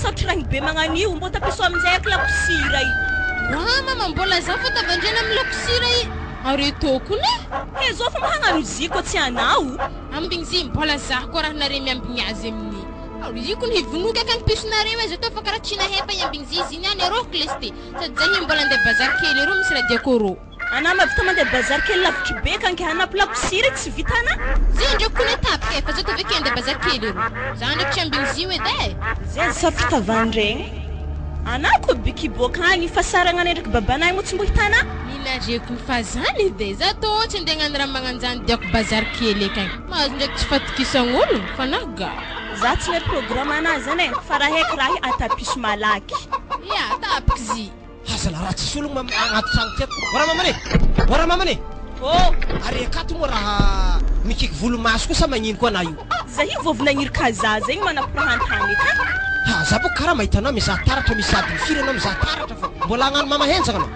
sarotra raha be magnanio mbo tapiso amin'izay lakosira io. Mama mbola za fa tavandrena amin'ny lakosira io. Are tokony e zao fa mahagnano ziko tsy anao ambingzi mbola za ko raha nare miambigny azy amin'ny iko ny vonoka kan pisonareo azy to fa karaha tsy nahepa ambingzi izy niany ro klesty sady zahay mbola andeha bazar kely ro misy radia koro ana mavita mandeha bazar kely lavitry be kan ke hanapo lakosira tsy vitana zindro ko ne tapke fa zato veke andeha bazar kely ro za ndraiky tsy ambingzi edy zay sarotra tavandregny anako bikiboakany fa saragna ndraiky babanay mo tsy mbo hitana inareko fa zany edy za to tsy andeha hagnano raha magnanjany diako bazar kely akagny mahazo ndraiky tsy fatokisan'olo fa naga za tsy le programme anazy zany fa raha heky raha atapiso malaky ya tapikzy hazala raha tsisy ologno agnaty tragno teto bora mamane oh are akato mo raha mikiky volomaso kosa magnino koa na io za io vovonagniry kaza zegny manaporahantany ka ha za boka karaha mahitanao mizaha taratra misady mifiry anao mizaha taratra fa mbola agnano mamahenjagna anao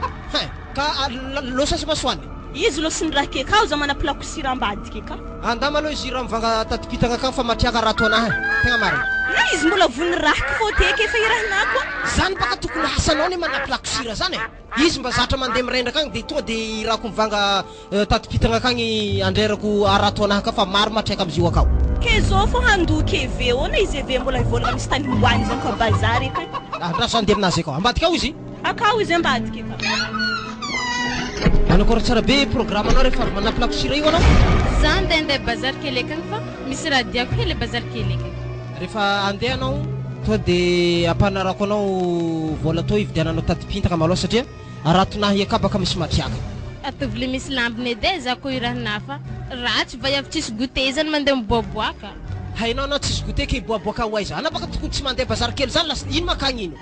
ka losa sy masoany izy lo sy ny raha ke ka za manapolakosira ambadiky ka andama aloha izy raha mivanga tatipitagna ka fa matriaka raha toanahy tegna marina na izy mbola vony rahaka fô teky efa irahanako zany baka tokony hasanao ny manapolakosira zany izy mba zatra mandeha mirendraka agny de tonga de rahako mivanga tatipitagna akagny andrerako araha toanahy ka fa maro matriaka amizio akao ke zao fô handoky eve ona izy eve mbola ivolagna misy tany homboany zany ka bazary ka raha andeha aminazy akao ambadiky ao izy akao izy ambadiky ka anakora tsara be programme anao rehefa manapolakosira io anao za andeha bazar kely akagny fa misy raha diako hely bazar kely akagny rehefa andeha anao to de ampanarako anao vola to ividiananao tatipintaka maloha satria aratonahy aka baka misy matriaka atovy le misy lambiny edy za ko irahana fa ratsy va avy tsisy goûter zany mandeha miboaboaka hainao anao tsisy goûter ke boaboaka ho aiza ana baka tokony tsy mandeha bazar kely zany lasa ino makagny ino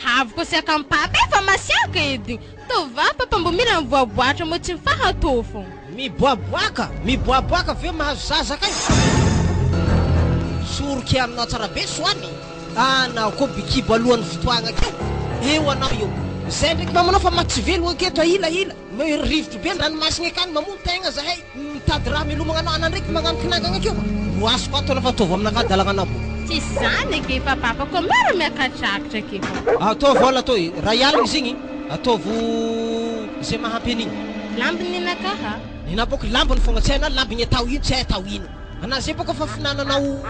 havy ko sy akampapa efa masiaka edy tova papa mbo mila mivoaboatra mo tsy mifahatô fô miboaboaka ve mahazo zaza kay soroky aminao tsara be soany anao ko bikibo alohan'ny fotoagna ke eo anao eo zay ndraiky mamanao fa matsy velo aketo ila rivotro be ndranomasina akany mamono tegna zahay mitady raha milomagna anao ana ndraiky magnano kinagagna akeo moaso ko atao lafa ataovy aminaka dalagna anao bo tsy zany ke fa papa ko maro miakatrakatra ke atao vola to raha ialina izy igny ataovo zay mahampy an'igny lambiny nakaha ina boka lambiny fogna tsy hainao lambiny atao ino tsy hay atao ino ana zay boka fa finananao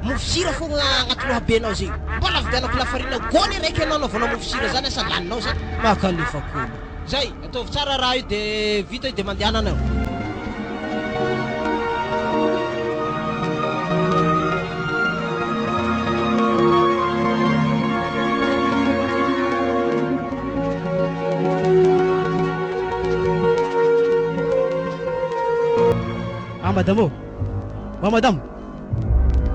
mofosira fogna agnaty lohabenao zay mbola vidianako lafarina gony raiky anao naovanao mofosira zany asa laninao zay makalefa kolo zay ataovy tsara raha io de vita io de mandehana anao madame madame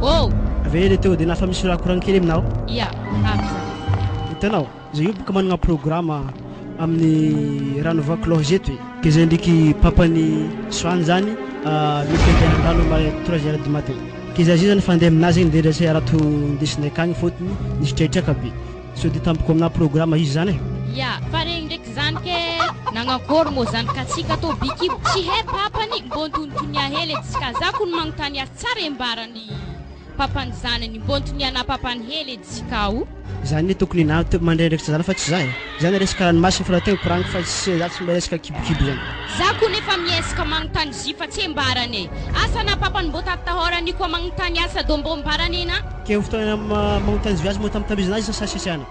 oh avele teo de nafa misy raha koragny kely aminao ya hitanao zay io boka managna programme amin'ny ranovaky zeto ke zay ndraiky papany soany zany mety andeha andalo 3h du matin ke zay zany fa andeha aminazy igny de resay arato ndesinay akagny fôtony nisy traitraka be so de tampoko amina programme izy zany ya fa regny ndraiky zany ke nagnakory mo zany katsika to bikibo tsy hay papany mbo antontonia hely editsika za ko ny magnontany azy tsara embarany papany zanany mbo antoniana papany hely editsika o zany tokony na mandray ndraiky zany fa tsy za zany resaka ranomasina fa tegna koragny fa za tsy mba resaka kibokibo zany za ko nefa miesaka magnontany zy fa tsy embarany asa na papany mbo tatahorany koa magnontany asa do mbo embarany na ke fotoana magnontany viazy mo tambitambizy sa sasiana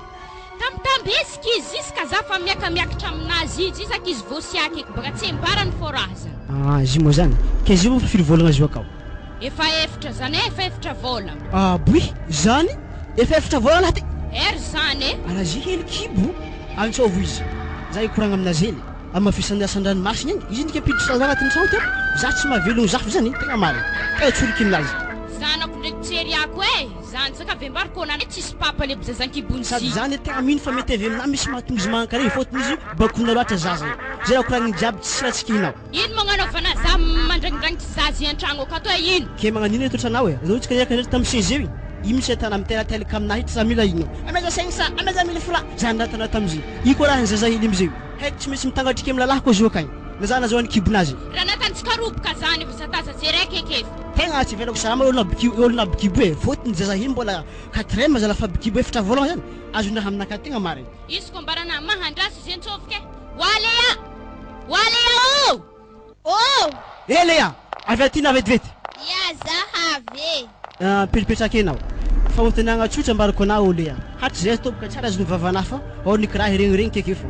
tambitambeziky izy iska za fa miakamiakatra aminazy izy isak izy vosiaky eky baka tsy embarany fô raha zany izy mo zany ke izy mo fa firy volagna azy io akao efa efatra zany efa efatra vola boy zany efa efatra vola laha ty zany ala zy hely kibo antsôvo izy za ikoragna aminazy hely amafisany asan-dranomasina igny izy ndika piditra za agnatin'ny trano teo za tsy mahavelogno zafy zany tegna marina tsoriky aminazy zanako ndraiky tseriako zany zaka avy ambariko anany tsisy papany aby zazan-kibony sady zany tegna mino fa mety avy aminahy misy mahatonga izy magnakare igny fôtony izy bakona loatra zaza zay raha koragny jiaby tsy ratsika hinao ino magnanaovana za mandrangidranitsy zazy an-tragno akato ino ke magnanino etotranao zao tsika iaka ndraiky tamin'ny seze io iny misy atana miterateraka aminahy tsy za mila ino ameza 500 ameza 1000 francs zany ratana tamizay io koa raha ny zaza hely amizay haiko tsy misy mitangatrika amin'ny lalahy koa zio akagny na za nazao any kibonazy raha natanitsika karoboka zany vazataza jeraiky ekefa tegna tsy velako salama olona bikibo e fotony zaza iny mbola 4e zala fa bikibo efatra voalohany zany azondraha aminaka tegna mariny izy ko mbarana mahandrasy zay ntsovike Walea Lea avy atina vetivety Ya zahave. Pelipetraka enao fagnontaniagna tsotra ambarako anao Lea hatry zay toboka tsara azony vavana fa ao ny kiraha regny keke fo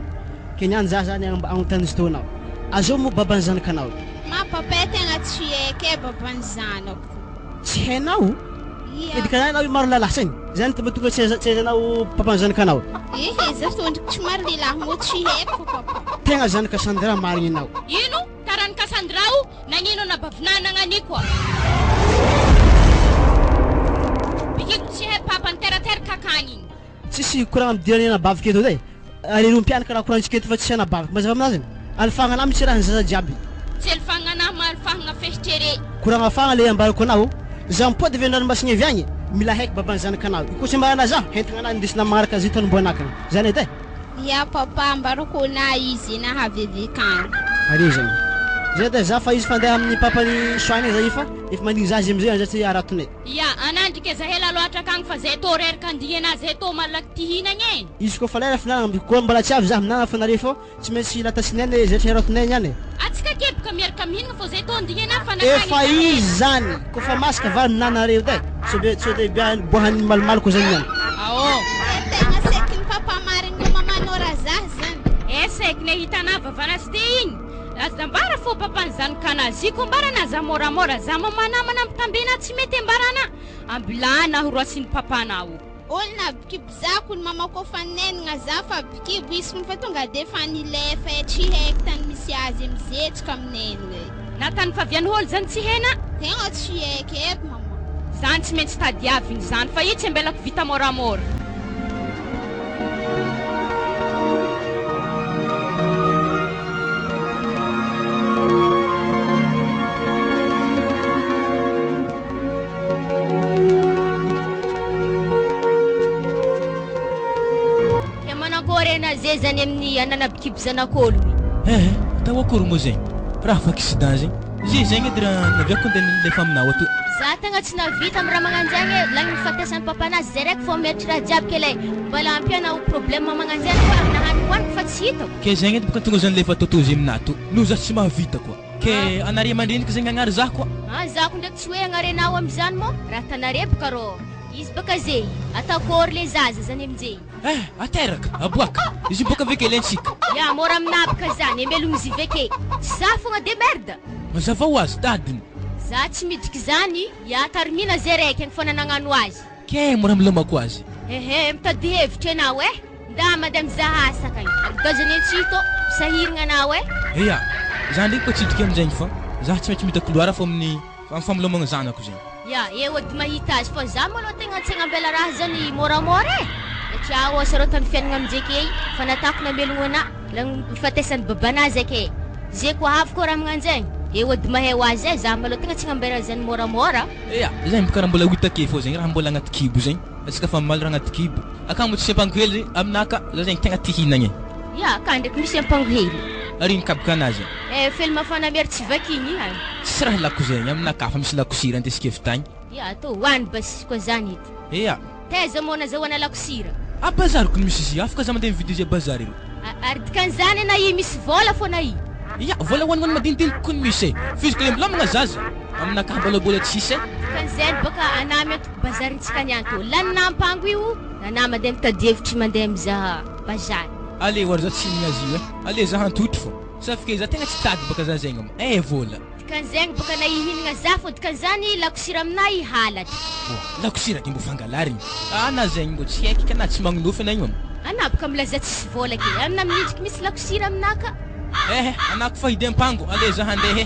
kenyany za zany agnontany izy tao anao azao mo baban'ny zanakanao Ma papa tegna tsy haiko baban'ny zanako. tsy hainao Ia. edika anao maro lalasany zany tonga tsy haizanao papan'ny zanakanao Za tondriko tsy maro lilahy mo tsy haiko papa. tegna zanaka Sandra marigny anao ino tarany Kasandrao nagnino na bavinanagna ni koa bikiko tsy hay papa niterateraka akagny igny tsisy koragna midirany anabavika eto zay alirompianaka raha korantsika eto fa tsy anabavika mazava aminazy alifagna anao mitsy raha ny zaza jiaby tsy elifagna malifagna fesitrere koragna fagna le ambarako anao za mipody vendranomasina avy agny mila haiko baban'ny zanakanao ikotsy mbarana za hentigna anao indesina magnaraka zay tanomboanakana zany edy Ya papa mbarako na izy na havevekany. are zany zay edy za fa izy fandeha amin'ny papany soany za ifa efa manigny zazy amizay za tsy aratone ya anandrika za hela loatra akagny fa zay tô reraka andigna zay tô malaky tihinagny e izy koa fa lera finanagna koa mbola tsy avy za minana fa nare fô tsy maintsy latasinene zay tsy aratone nyany atsika keboka miaraka mihinagna fô zay tô andigna fa efa izy zany koa fa masaka va minanareo dy tsy de boahany malomalo zany nyany ao Tegna seky papa marigny mo mamanora zah zany. eseky ne hitana vavanas ty igny azambara fô papany zanakanazy ko mbarana za moramora za mamanamana mitambena tsy mety ambarana ambilana horoasiny papanao Olona bikibo zako ny mamako fa nenagna za fa bikibo isiny fa tonga de fa nilefa tsy haiko tany misy azy amizetsika aminenagna. na tany faviany olo zany tsy hena Tegna tsy haiko mama. zany tsy maintsy tadiaviny zany fa io tsy ambelako vita moramora zay zany amin'ny anana bikibo zanak'olo tao akory moa zegny raha fa accident zegny zay zegny edy raha naviako ndefa aminao ato za tegna tsy navita amin'ny raha magnanjagny lagny mifatesan'ny papanazy zay raiky fô mietry raha jiaby ke lay mbala ampianao problème magnanjagny koa nahaniko hoaniko fa tsy hitako ke zegny edy boka tonga zany lefa totozy aminato no za tsy mahavita koa ke anare mandreniky zegny agnary za koa zako ndraiky tsy hoe agnarenao am'izany mo raha tanare boka rô izy baka zay atakory le zaza zany aminjay ateraka aboaka izy boka veke lentsika ya mora aminabaka zany emelogny izy veke tsy za fogna de merda mazava ho azy tadiny za tsy midriky zany ya tarimina zay raiky agny fona nagnano azy ke mora milamako azy mitady hevitra anao nda mandeha mizaha asa kagny dozany antsito misahirigna anao ya za ndraiky koa tsidriky amizegny fa za tsy maintsy mita couloir fa amin'ny familomagna zanako zegny ya ody mahita azy fa za malo tegna tsy agnambela raha zany moramora satria osa rô tamy fiainagna aminjake fa natako namelogno ana mifatesany babanazy ake zay koa havy koa raha magnanjagny ody mahay ho azy za malo tegna tsy agnambela zany moramora ya zay karaha mbola wita ake fô zegny raha mbola agnaty kibo zegny atsika fa maly raha agnaty kibo akagny mo tsy ampango hely aminaka za zegny tegna tihinagny ya ka ndraiky misy ampango hely ary nikabaka anazy film fanamiery tsy vakigny hany tsy raha lako zegny aminaka fa misy lakosira andesika evitagny ya to hoany basi koa zany ity ya taiza mo nazahoana lakosira bazariko ny misy izy afaka za mandeha mividy izy bazary iro ary dikan'izany na i misy vola foana i ya vola hoanihoany madinidiniky koa ny misy fizika le milamagna zaza aminaka mbolabola tsisy dikan'izany baka anamy atoko bazarintsika niany to lanina ampango io nana mandeha mitady hevitry mandeha mizaha bazary ale oary za tsy min'azy io ale za hantotry fô safike za tegna tsy tady baka za zegny vola dikan'zegny baka na ihinagna za fô dikan'izany lakosira amina ihalatra lakosira de mbo fangalarigny na zegny mbo tsy haiky kana tsy magnonofy anay mama ana baka milaza tsisy vola ke amina minidriky misy lakosira aminaka anako fa hidy ampango ale za handeha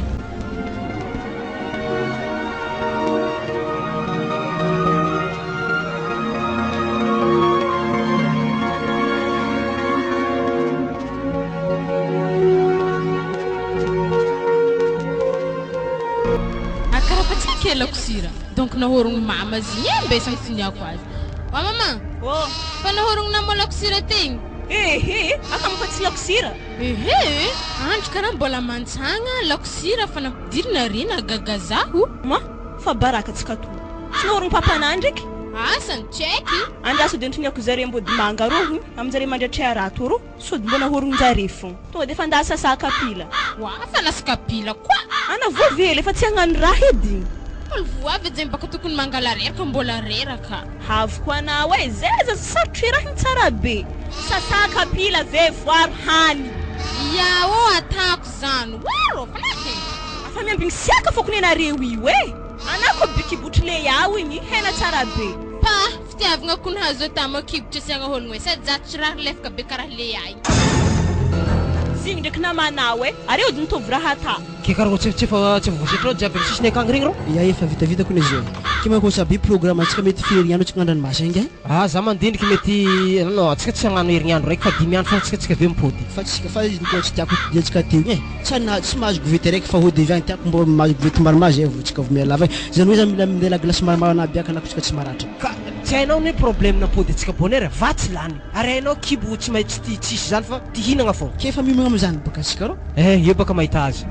ke lakosira donc nahorogno mama zigny ambesagny tiniako azy mama fa nahorogno namo lakosira tegny aka mo fa tsy lakosira Ehe, andro karaha mbola mantsagna lakosira fa nampidirina rena gagazaho. Ma fa baraka tsika to tsy nahorogny papanà ndraiky Asany tseky. andra sody antoniako zare mbody manga roho aminjare mandratry rato ro sody mbona horogny-jare fogna tonga de fa nda sasa kapila Wa fa nasakapila koa. ana voavely efa tsy hagnano raha edy Olo voavy zegny baka tokony mangala reraka mbola reraka. havoko anao hoe zay sarotry raha igny tsara be sasa kapila ve voaro hany Yao atako zany. Waro fanaky. afa miambigny siaka fôkony anareo io e anako bikibotry le yaho igny hena tsara be Pa, fitiavagna kony hazo tama kibotry asiagna ologno hoe sady zatsy raha lefaka be karaha le ai. zigny ndraiky namanao e are ody nitovy raha ata ke karaha tsy voasetrao jiaby amin'ny sisiny akagny regny rô ya efa vitavita kony izy ke mankosa be programme antsika mety ferignandro tsika andranomasina ingy za mandiniky mety non atsika tsy hagnano herignandro raiky fa 10 andro fa tsika be mipody fa tsika fa izy niko tsy tiako diantsika teo igny tsy mahazo govety raiky fa hody avy agny tiako mbo mahazo govety maromaro zay vao tsika vomia lava zany hoe zany mila mindela glasy maromaro anabiaka anako tsika tsy maratra ka tsy hainao ne problème napody atsika bonheur va tsy lany ary hainao kibo tsy maintsy tsisy zany fa ty hinagna fô ke fa mimagna am'zany baka tsika ro io baka mahita azy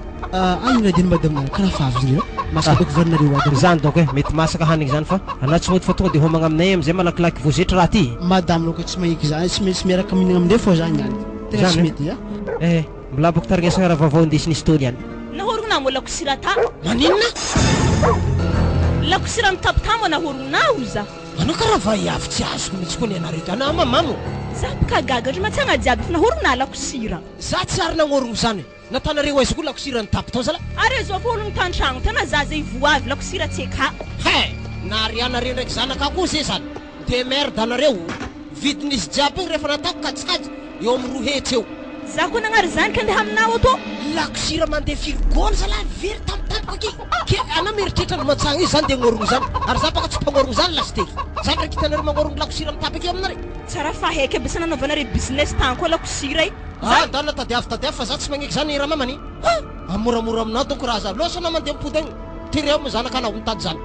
ina diny madame karaha favy zany masaka doko varinareo aby zany donc mety masaka hanigny zany fa anao tsy mody fa tonga de homagna aminay amizay malakilaky voazetry raha ty madame loko tsy mahiky zany tsy maintsy miaraka mihinagna amindray fô zany any tegna tsy Zany, mety mbola boko tarignasana raha vaovao indesiny histori any nahorogna mo lakosira ta maninona lakosira mitapitamo nahorognao za anao karaha va iavy tsy azoko mihitsy koa ny anareo ty anao mamamo za baka gaga ndry matsiagna jiaby fa nahorogna lakosira za tsy ary nagnôrogno zany natanareo aizy koa lakosira nitapo tao zala are zao fa ologno tan-tragno tana za zay voavy lakosira tseka he nary anareo ndraiky zanaka koa zay zany de merde anareo vidin'izy jiaby igny rehefa natako katsikajy eo amin'ny 2 hetsy eo za koa nagnary zany ka andeha aminao atô lakosira mandeha firigôny zala very tamitapoka ke anao mieritreritra ny matsagna izy zany de agnôrogno zany ary za baka tsy mpagnôrogno zany lasteky zany ndraiky hitanareo magnôrogno lakosira mitapaka aminare tsara fa haiky aby sa nanaovanare business tany koa lakosira i dana tadiavy fa za tsy magneky zany raha mamany amoramora aminao donc raha za losa anao mandeha mipody agny tireo mo zanaka anao mitady zany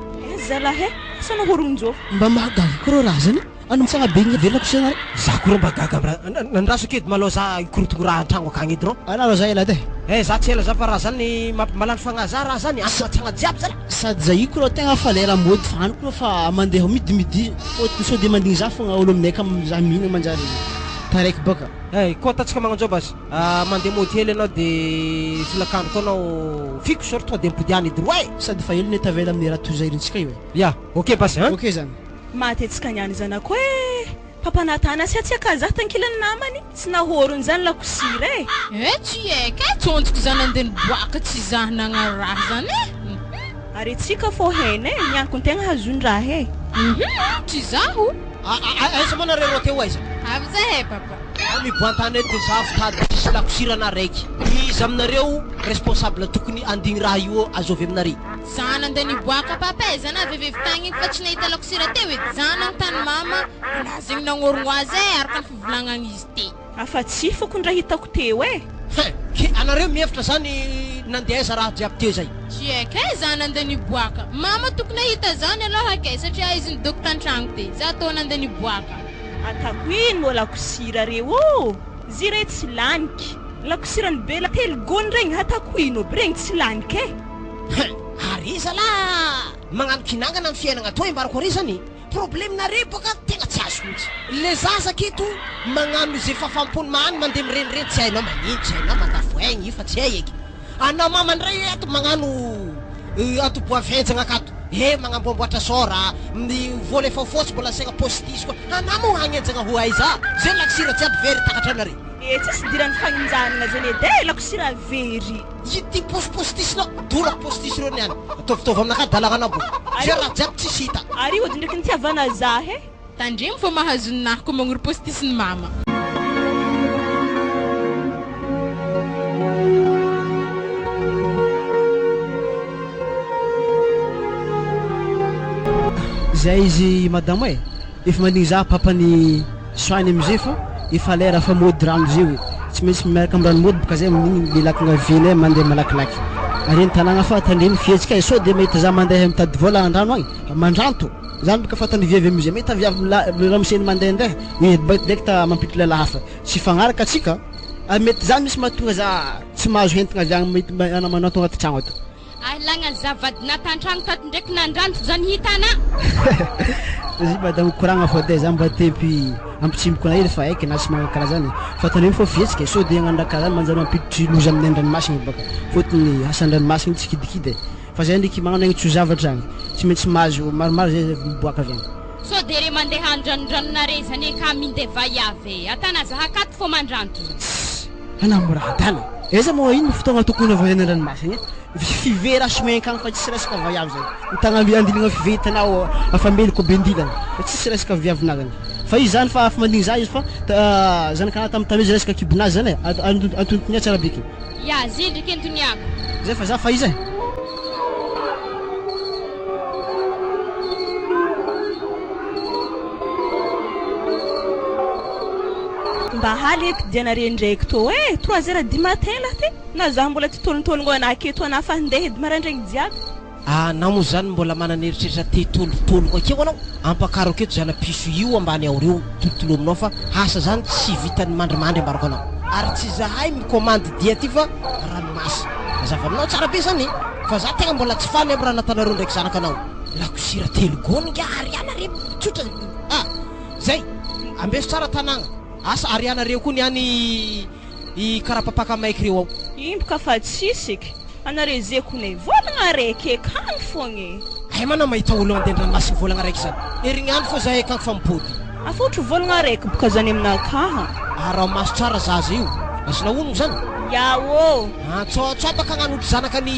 zalahe sa nahorogno-jô mba mahagaga koa rô raha zany ano mitsagna be igny velako sanare za koa mba gaga nandraso kedy malô za ikorotogno raha antragno akagny edy rô anao za ela de za tsy ela za fa raha zany malany fagnaza raha zany matsagna jiaby zany sady za io koa tegna fa lera mody faniko fa mandeha midimidi so de mandigny za fogna olo aminay ka za mihina manjary taraiky baka koa atatsika magnanjao basy mandeha mody hely anao de filakandro koa anao fiko sort tonga de mipodiany edy roe sady fa elo netavela amin'ny raha tozairintsika io ya ok basy ok zany matetsika niany zanako hoe papanatana asiatsiaka za tankilany namany tsy nahorony zany lakosira e Tsy eka tsonjoko zany andeha niboaka tsy zahanagna raha zany e. are tsika fô hena e nianako n-tegna hazony raha e Tsy zaho. aiza moa nareo teo aiza Avy zahay papa. miboantany edy de za avitady tsisy lakosirana raiky izy aminareo responsable tokony andigny raha io azovy aminare Zana andeha niboaka papa e zana vevevy tagny fa tsy nahita lakosira teo edy zana ny tany mama na zegny nagnôrogno azy e araka ny fivolagnana izy ty. afa tsy fôkony raha hitako teo e ke anareo mihevitra zany nandeha aiza raha jiaby teo zay Tsy eka e zana andeha niboaka. Mama tokony ahita zany aloha ke satria izy nidoko tan-tragno ty. Za tô nandeha niboaka. atako ino mo lakosira reo zy re tsy laniky lakosirany be la telogony regny atako ino aby regny tsy laniky e ary iza la magnano kinangana amin'ny fiainagna toy mbarako ary zany problemenare boka tegna tsy azo mihitsy le zaza keto magnano zay fafampony mahany mandeha mirenireny tsy hainao magnino tsy hainao mandafo aigny fa tsy hay eky anao mamandray ato magnano ato boavenjagna akato magnamboamboatra sora ny vola efa fôtsy mbola asiagna postisy koa anao mo hagnenjagna ho aiza zay lakosira jiaby very takatra anare tsisy dirany faninjanana zany edy e lakosira very ity postisinao dorako postisy reo niany ataovitaovy aminaka dalagnanao bo zay raha jiaby tsisy hita ary ody ndraiky nitiavana za e Tandremo fô mahazoninahy koa magnoro postisy ny mama. zay izy madame e efa mandigny za papany soany amizay fa efa lera fa mody rano zay hoe tsy maintsy miaraka amin'ny rano mody boka zay amin'igny lelakagna vely e mandeha malakilaky ary tanagna fa tandremy fietsika e so de mahita za mandeha mitady vola andrano agny mandranto zany baka fatany viavy amizay mety aviavy ramoseny mandehandeha direct mampitry lala hafa tsy fagnaraka atsika mety zany misy mahatonga za tsy mahazo entagna avy agny mety manao tonga aty tragno ato alagna zavadina tan-tragno tato ndraiky nandranto zany hitana izy madamo koragna fô de za mba tepy ampitsimboko na hely fa aiky na sy magnano karaha zany fa tanio fa fihetsika so de agnano karaha zany manjary mampiditry loza amin'ny andranomasina baka fôtony asa andranomasina tsy kidikidy fa zay ndraiky magnano agny tso zavatra agny tsy maintsy mahazo maromaro zay miboaka avy agny so de re mandeha andranondranonare zany ka mindeva iave atana zaha akato fô mandranto anamorahadana eza moa ino fotoagna tokony avy any andranomasina fivera somenka agny fa tsisy resaka vaiavy zany mitagna andiligna fivetanao afameloko bendilana fa tsisy resaka viavinazy fa izy zany fa mandigny za izy fa zanakanahy tamitamezy resaka kibonazy zany e antontonia tsara beky ya zy ndraiky antoniako zay fa za fa izy mba haly eky dianare ndraiky tô 3h du matin la ty na zaho mbola ty tolontoligno anaketo ana fa handeha edy maraindraigny jiaby na moa zany mbola manana eritreritra te tolotologno akeo anao ampakaro aketo zana piso io ambany ao reo tolotolo aminao fa asa zany tsy vitany mandrimandry ambarako anao ary tsy zahay mikomandy dia ty fa ranomasy mazava aminao tsara be zany fa za tegna mbola tsy fany amy raha natanareo ndraiky zanaka anao lakosira telo gony nga arianare tsotra zay ambeso tsara tanagna asa arianareo koa niany i karapapaka maiky reo ao imboka fa tsisiky anare zekone volagna raiky ekagny fogny ay manao mahita olo andendranomasiny volagna raiky zany erignandro fô zahay akagny fa mipody afotry volagna raiky boka zany aminakaha raha maso tsara zaza io asina onogno zany yaô tsôtsôbaka agnanotry zanaka ny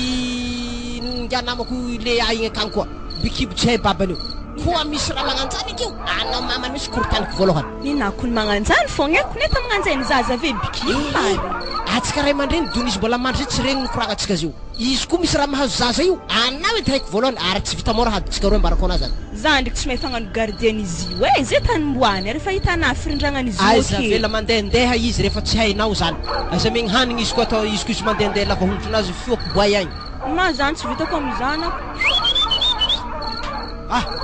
nganamako le aigny akagny koa bikibo tsy hay babany io koa misy raha magnanjany akeo anao mamany misy korotaniko voalohany ninakony magnanjany fogny eko neta magnanjany zaza ve bikibo atsika ray aman-dreny dony izy mbola mandry tsy regny nokoragnatsika azy io izy koa misy raha mahazo zaza io anao edy haiko voalohany ary tsy vita mora haditsika roe mbarako anazy zany za ndraiky tsy mahay fagnano gardien izy io zay tany mboany rehefa hitanah firindragnany izy aiza vela mandehandeha izy rehefa tsy hainao zany aiza megny hanigny izy koa atao izy ko izy mandehandeha lava hongotronazy fioako boay agny ma zany tsy vitako amizanako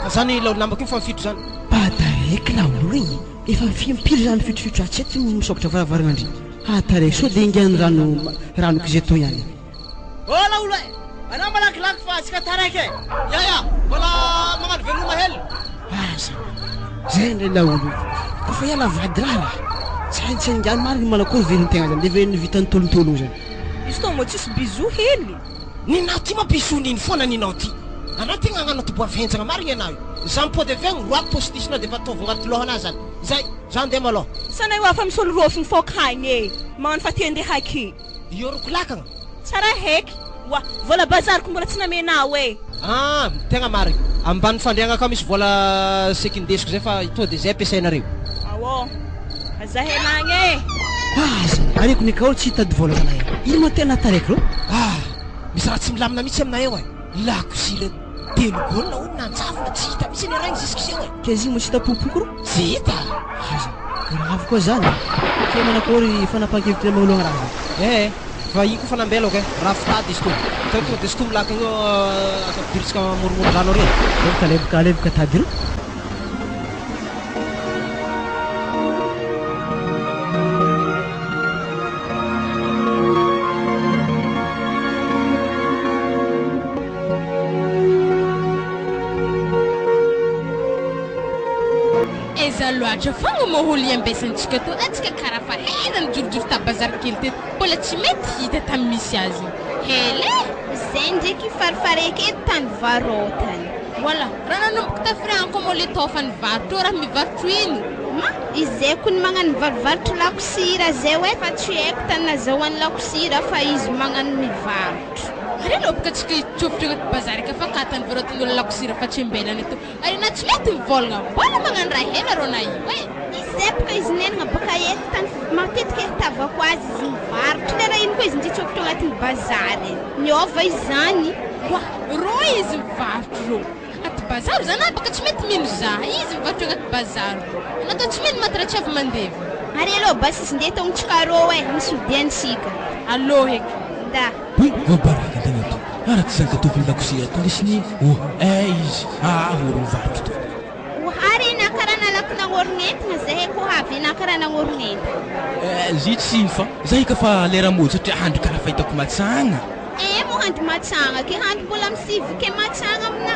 zany lao namako io fa mifitro zany pataraiky laolo igny efa mifimpiry zany fitrofitro atsety misokatra varavaragna andry taraiky so de ingany ranoko zay to ihany laolo anao malakilaky fa tsika taraiky yaya mbola magnano veloma hely zay ndray laolo kofa iala vady raha tsy ingany mariny manakory velontegna zany de velony vitany tolotologno zany izy to moa tsisy bizo hely ninao ty mapiso niny foana ninao ty anao tegna agnano ty boavenjagna marigny anao io za mipody avy agny roa postisinao de fatovy agnaty lohanazy zany zay za andeha malôha sana io afa misolo rofiny fôkagny magnano fa ty andeha haky ioroko lakagna tsara heky wa vola bazariko mbola tsy namenao tegna marigny ambany fandriagna ka misy vola sekindesiko zay fa to de zay ampiasainareo awô azahenagny areko nikaolo tsy hitady vola anay ino ma tena taraiky ro misy raha tsy milamina mihitsy aminay eo lakosila telo golona olo nanjavona tsy hita misy ny ragny ziskiseo kazy mo tsy hita popoko ro tsy hita grave koa zany ke manakory fanapahan-kevitra magnologna raha zany fa iny koa fanambelako raha fitady izy to to de izy to milaka io akapidiritsika moromoro-drano ary kalebaka tady ro loatra fogna moholo iambesantsika to atsika karaha fa hena nijorojoro tabazary kely teto mbola tsy mety hita tamin'ny misy azy hele zay ndraiky farifaraiky eto tany varotany voilà raha nanomboka tafirianko moa le tao fa nivarotro raha mivarotro iny izay ko ny magnano mivarovarotro lakosira zay hoe fa tsy haiko tany nazahoan'ny lakosira fa izy magnano mivarotro ary lobaka atsika itsofotro agnaty bazary ka fa katany varotin'olo lakosira fa tsy ambelany eto ary na tsy mety mivolagna mbola magnano raha hela rô na io izay boka izy nenagna boka eto tany matetika etavako azy izy mivarotro lera iny koa izy nditsofotro agnatin'ny bazary miova izy zany rô izy mivarotro rô agnaty bazary zany baka tsy mety mino za izy mivarotro agnaty bazary natao tsy mino mataratsy avy mandeva ary aloha bas izy ndeha tongotsika rô misy odiantsika allo heky da vabaraka tagna to araky zany tatoviny lakosira to lesiny izy oro mivarotro to ary na karaha nalaky nagno nangoronentina zahay ko avy na karaha nangoronentina. Zay tsy ino fa zahay ka fa lera mody satria handro karaha fahitako matsagna. Mo handro matsagna ke handro mbola misivy ke matsagna amina.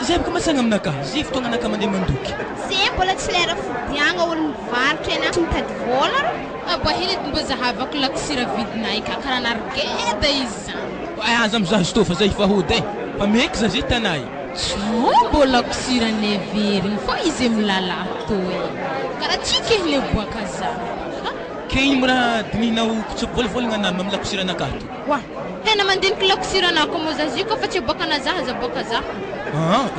Zay baka matsagna aminaka zay fotoagna anaka mandeha mandoky. Zay mbola tsy lera fodiagna olo mivarotra ena tsy mitady vola ro. Abahily mba zahavako lakisira vidinay ka karaha narigeda izy zany. Aza mizaha izy tô fa zay fa hody fa meky za zay tanay. Mbo lakisira neveriny fa izy milala toy karaha tsy kely boaka zany. Ke iny mora dinihinao kitsopy volavolagna anamy amin'ny lakosira anakato. Wa tena mandiniky lakisira anako mo za zio fa tsy boaka na za boaka za.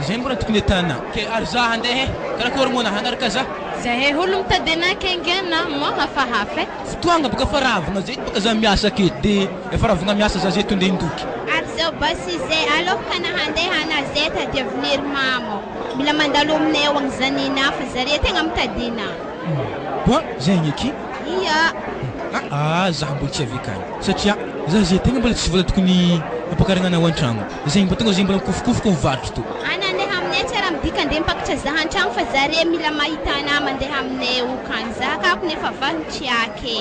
Zay mora tokony atana ke ary za handeha karakory mona hanaraka za. Zahay olo mitady ana kengana mo hafahafa. Fotoagna baka fa ravagna zay baka za miasa aketo de efa ravagna miasa za zay tonde indoky. Ary zao basy zay alohaka na handeha ana zay tadiavin'ery mamo. Mila mandalo aminay ao agny zanina fa zare tegna mitadina. Bon, zay ngeky. Iya. Za mbola tsy avy akany satria za zay tegna mbola tsy vola tokony ampakarana ao an-tragno. Zay mba tonga zay mbola mikofokofoko mivarotra to. Ana andeha aminay tsara midika andeha mipakatra za an-tragno fa zare mila mahita ana mandeha aminay okany za kako nefa varotra ake.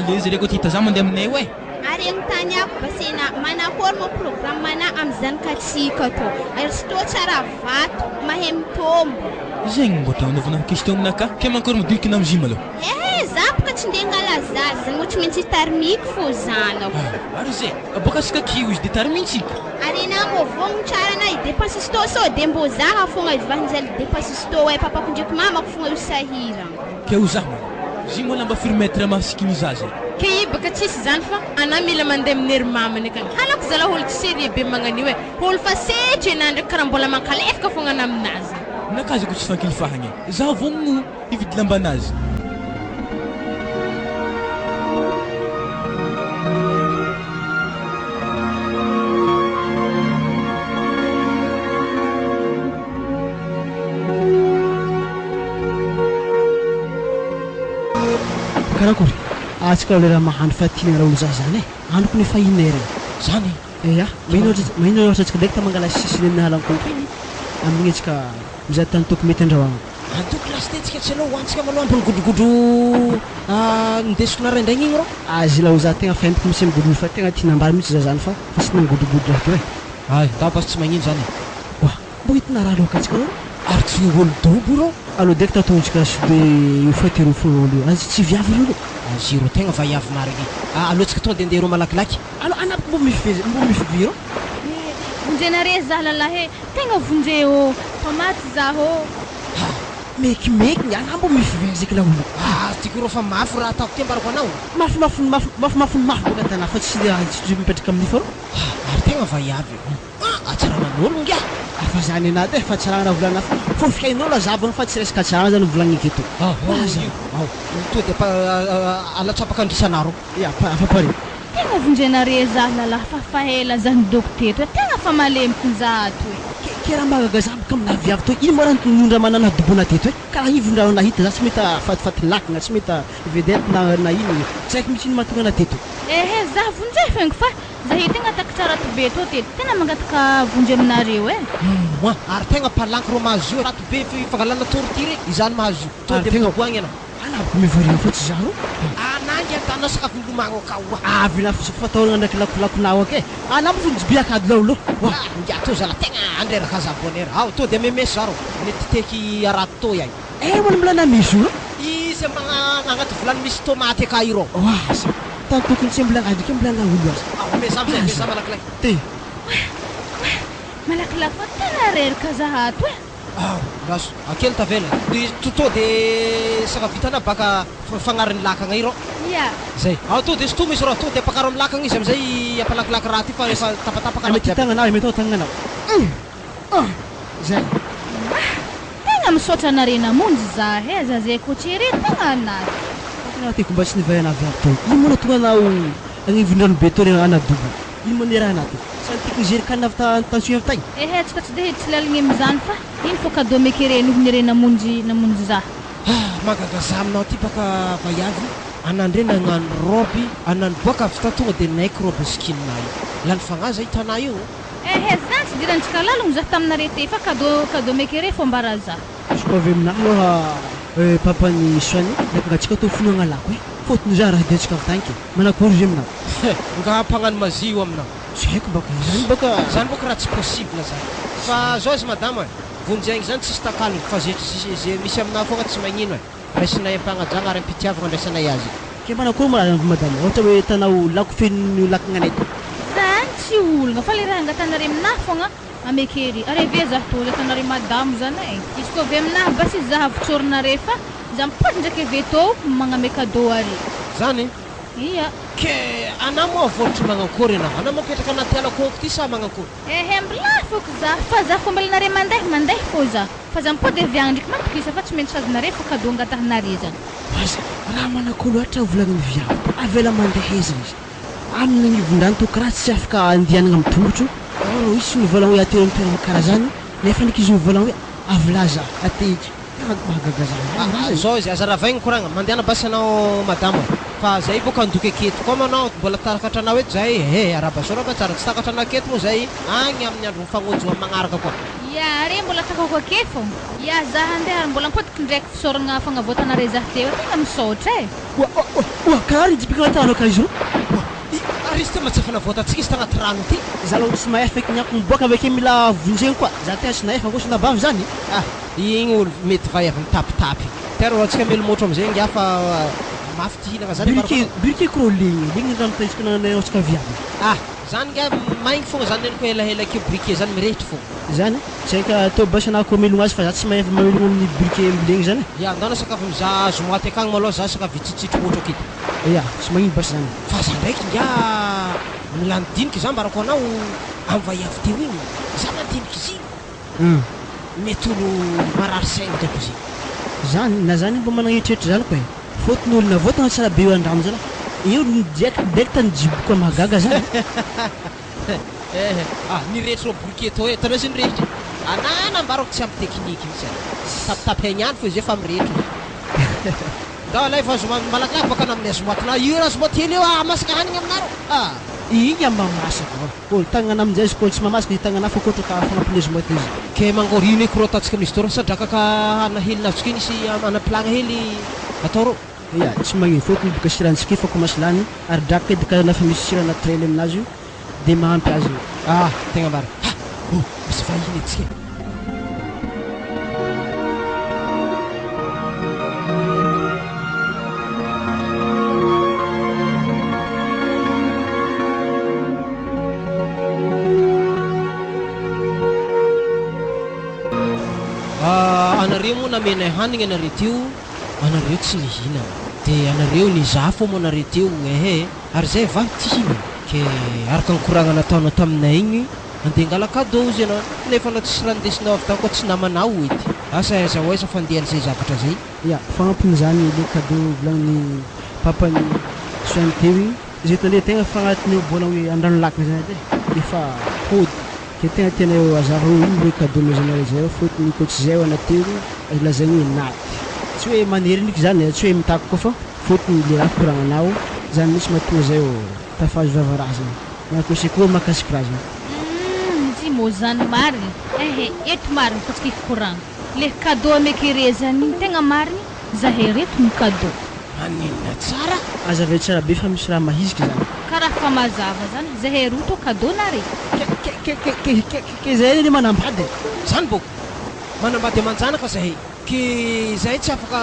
Le zare ko tita za mandeha aminay hoe. Ary ang tany ako basina manakory mo programme mana am'zany katsika to. Ary sto tsara vato mahay mitombo. Zay mbo taonavana question aminaka ke mankory midikina amin'ny gym aloha. Za baka tsy nde ngalazazy zany ohatry maintsy tarmiky fo zanako. Ary zay baka asika kio izy de tarmintsika. Ary na mivogno tsara na idepense sto so de mbo zaha fogna ivanjely idepense sto hoe papako ndraiky mamako fogna io sahira. Ke ho zaho gym lamba firmetre masikiny za zay. Ke i baka tsisy zany fa ana mila mandeha amin'ery mamany akany. Halako zala olo tsy serie be magnany hoe olo fa setry na ndraiky karaha mbola mankalefaka fogna anaminazy. Nakazako tsy fankilifahagna za vogno ividy lambanazy. Karakory atsika lera mahandro fatinagna raha olo za zany androko nefa inera Zany mahino ohatsy atsika ndraiky ta mangala sisiny amin'ny halankoka iny amin'igny atsika mizaha tany toko mety andrahoagna. Antoko lasitetsika tsy alao hoantsika manao ambony godrogodro ndesona rendraigny igny rô. Azy lao za tegna fentiko misy migodrogodro fa tegna tia nambary mihitsy za zany fa sy nangodrogodro raha teo Ay, dabas tsy magnino zany. Wa mbo hitina raha aloha katsika rô Ary tsy olo dobo rô. aloha direct ataontsika sode io fatiro folo io azy tsy viavy rô. Zero tegna vaiavy marigny. Alohatsika tonga de andeha rô malakilaky. Alors anapy mbo misy viro. Vonjenare za lalahy tegna vonjeo tomaty zaho. Mekimeky ana mbo misy vezika la olo. Tiako rô fa mafy raha ataoko ty ambarako anao. Mafy boka tana fa tsy mipetraka amin'ny faro. Ary tegna vaiavy. Atsaranan'olo ngia. Fa zany anaty fa tsarana volana fa fiain'olo azavana fa tsy resaka tsara zany volagny eketo. To de alatsapaka andrisanaro. Ya fa pare. Tegna vonjenare za lalahy fa fahela zany dokteto tegna fa malemiko zato. Ke raha magaga za baka amina viavy to ino mora nondra manana dobona teto hoe karaha io vondrana nahita za tsy mety fatifaty lakina tsy mety vedette na ino tsy haiko mihitsy ino mahatonga ana teto. Za vonjey fengo fa zahay tegna taka tsara to be to teto tena mangataka vonjy aminareo Ary tegna palanky rô mahazo io rato be fangalana torture izany mahazo to de migoagny anao. Anaboko mivarina fotsy za rô. Anangy atana sakafo lomagno akao. Avy na fataona ndraiky lakolakonao ake anambo fonjy akady laolo. Ngia to zala tegna andreraka zabonera. To de memesy za rô. Mety teky arato to yahy. Wala mbola misy io. Izy agnaty volany misy tomaty aka io rô. Tany tokony tsy mbola adika mbola olo azy. Mesa malakilaky. Te. Malakilaky fa tena reraka zahato Gaso, akely tavela. To de saka vitana baka fagnarin'ny lakagna io rô. Ya. Zay. To de stomy izy rô. To de pakaro amin'ny lakagna izy amizay apalakilaky raha ty fa efa tapatapaka raha. Mety tagnanao, mety tagnanao. Zay. Tegna misaotra nare namonjy za za zay koatsy re tegna anaty. Tegna tiako mba tsy nivahana avy ato. Ino moa tonga anao agnivondrano be to rena anadobo. Ino moa raha anaty. Sa tiako ijery kanina avy tansuy avy tagny. Tsika tsy de hety laligny amizany fa ino fô cadeau mekere nohony re namonjy za. Magagaza aminao ty baka vaiavy. Anandre nagnano roby, anano boaka avy ta tonga de naiky roby skinina io. Lany fagnaza hitanao io. Zany tsy dirantsika lalogno za taminare te fa cadeau mekere fô mbara za. Izy koa avy aminahy aloha papany soany nakatsika to finoagna lako fôtony za raha detsika tanky manakory izy aminao nga mpagnano mazio aminao tsy haiko baka zany boka raha tsy possible zany fa zao izy madama vonjaigny zany tsisy takalony fa zay misy aminao fogna tsy magnino raisinay ampagnajagna ary ampitiavagna andraisanay azy ke manakory malaza madama ohatra hoe tanao lako feno lakanganay to zany tsy olona fa le raha angatanare aminahy fogna amekery areve zah to le tanare madamo zany izy koa avy aminahy basy izy zaha avitsorinare fa za mipody ndraiky ave to magname cadeau are zany iya ke anao moa voritry magnakory anao anao mapetraka anaty alakôko ty sa magnakory ambilahy fôko za fa za koa mbelanare mandeha fô za fa za mipody avy agny ndraiky mampikisa fa tsy maintsy azonare fa cadeau angatahanare zany aza raha manako loatra volagniny viavy avela mandeha ezana izy amina gn'ivondrany to karaha tsy afaka andianagna amin'ny tongotro isy mivolagna hoe ateo am'toerana karaha zany nefa ndraiky izy mivolagna hoe avolaza ateiky mahagaga zao izy aza ravaigny koragna mandeana basy anao madama fa zay boka andoky aketo koa manao mbola tarakatra anao eto zay arabasoraba tsara tsy takatra anao aketo moa zay agny amin'ny andro mifagnojogna magnaraka koa ia are mbola takako aketo fô ia za handeha mbola mipodiky ndraiky fisoragna fagnavoatanare zah teo tegna misaotra karaha ijibika anatanao ka izy ary izy ty matsafa navoatantsika izy tagnaty rano ty za aloha tsy mahefa eky niako miboaka avake mila vonjegny koa za tegna tsy nahefa ankoso nabavy zany igny olo mety vai avy mitapitapy tero atsika melomotra am'zay ngiafa mafy ty hinagna zany birike ligny rano taitsika nananaotsika viavy zany nga maigny fogna zany neniko helahela ake briquet zany mirehitry fogna zany tsy haika atao basy anao koa melogno azy fa za tsy mahefa mamelogno amin'ny briquet milegny zany ia ndana sakafo miza zomoaty akagny maloha za sakafo vitsitsitry motra aketo ia tsy magnino basy zany fa za ndraiky nga milany diniky za mbarako anao am'vaiavy teo igny za mandiniky izy mety olo marary saigny taoko izy zany na zany mba managneritreritry zany koa fôtony olona votagna tsara be eo andramo zany io direct tany jiboko mahagaga zany nirehetra briquet to tanao izy nirehetry anana mbarako tsy ampy tekniky mihitsy tapitapy hagnany fo izy efa mirehetry da lay fa malakilaky baka ana amin'ny azomoatina io raha azomoaty hely eo masaka hanigny aminaro igny amamasaka olo tagnana amin'izay izy koa tsy mamasaka izy tagnana fa koatra ka fagnampiny azomoaty izy ke mangory ino eky ro ataontsika amin'ny histoire sadrakaka anahelina azotsika igny isy anaplagna hely atao ro ia tsy magnino fôtony boka sirantsika fa koa masilany ary draka edika nafa misy sira naturel aminazy io dia mahampy azy tegna mara misy vahiny etsika anareo moa namenay hanigny anareo teo anareo tsy nihina dia anareo nizaha fô mo anareo teo ary zay valy ty hina ke araka nikoragna nataonao taminay igny andeha ngala cadeau izy anao nefa na tsisy randesinao avy tao koa tsy namanao edy asa aiza ho aiza fandehan'izay zavatra zay ia fagnampiny zany le cadeau volagniny papany soany teo igny zay tandeha tegna fagnatiny bola hoe andrano lakina zany edy efa hody ke tegna tena azava ino hoe cadeau nozanare zay fôtony koa tsy zay ho anateo lazaigny hoe naty tsy hoe manery ndraiky zany tsy hoe mitako koa fa fôtony le raha koragnanao zany misy mahatonga zay tafazo vavaraha zany nakosi koa makasiky raha zany tsy mo zany mariny eto mariny fa tsy koragna le cadeau amekere zany igny tegna mariny zahay reto ny cadeau maninona tsara azavay tsara be fa misy raha mahiziky zany karaha fa mazava zany zahay roa to cadeau nare ke zahay le manambady zany boko manambady amanjanaka zahay ke zahay tsy afaka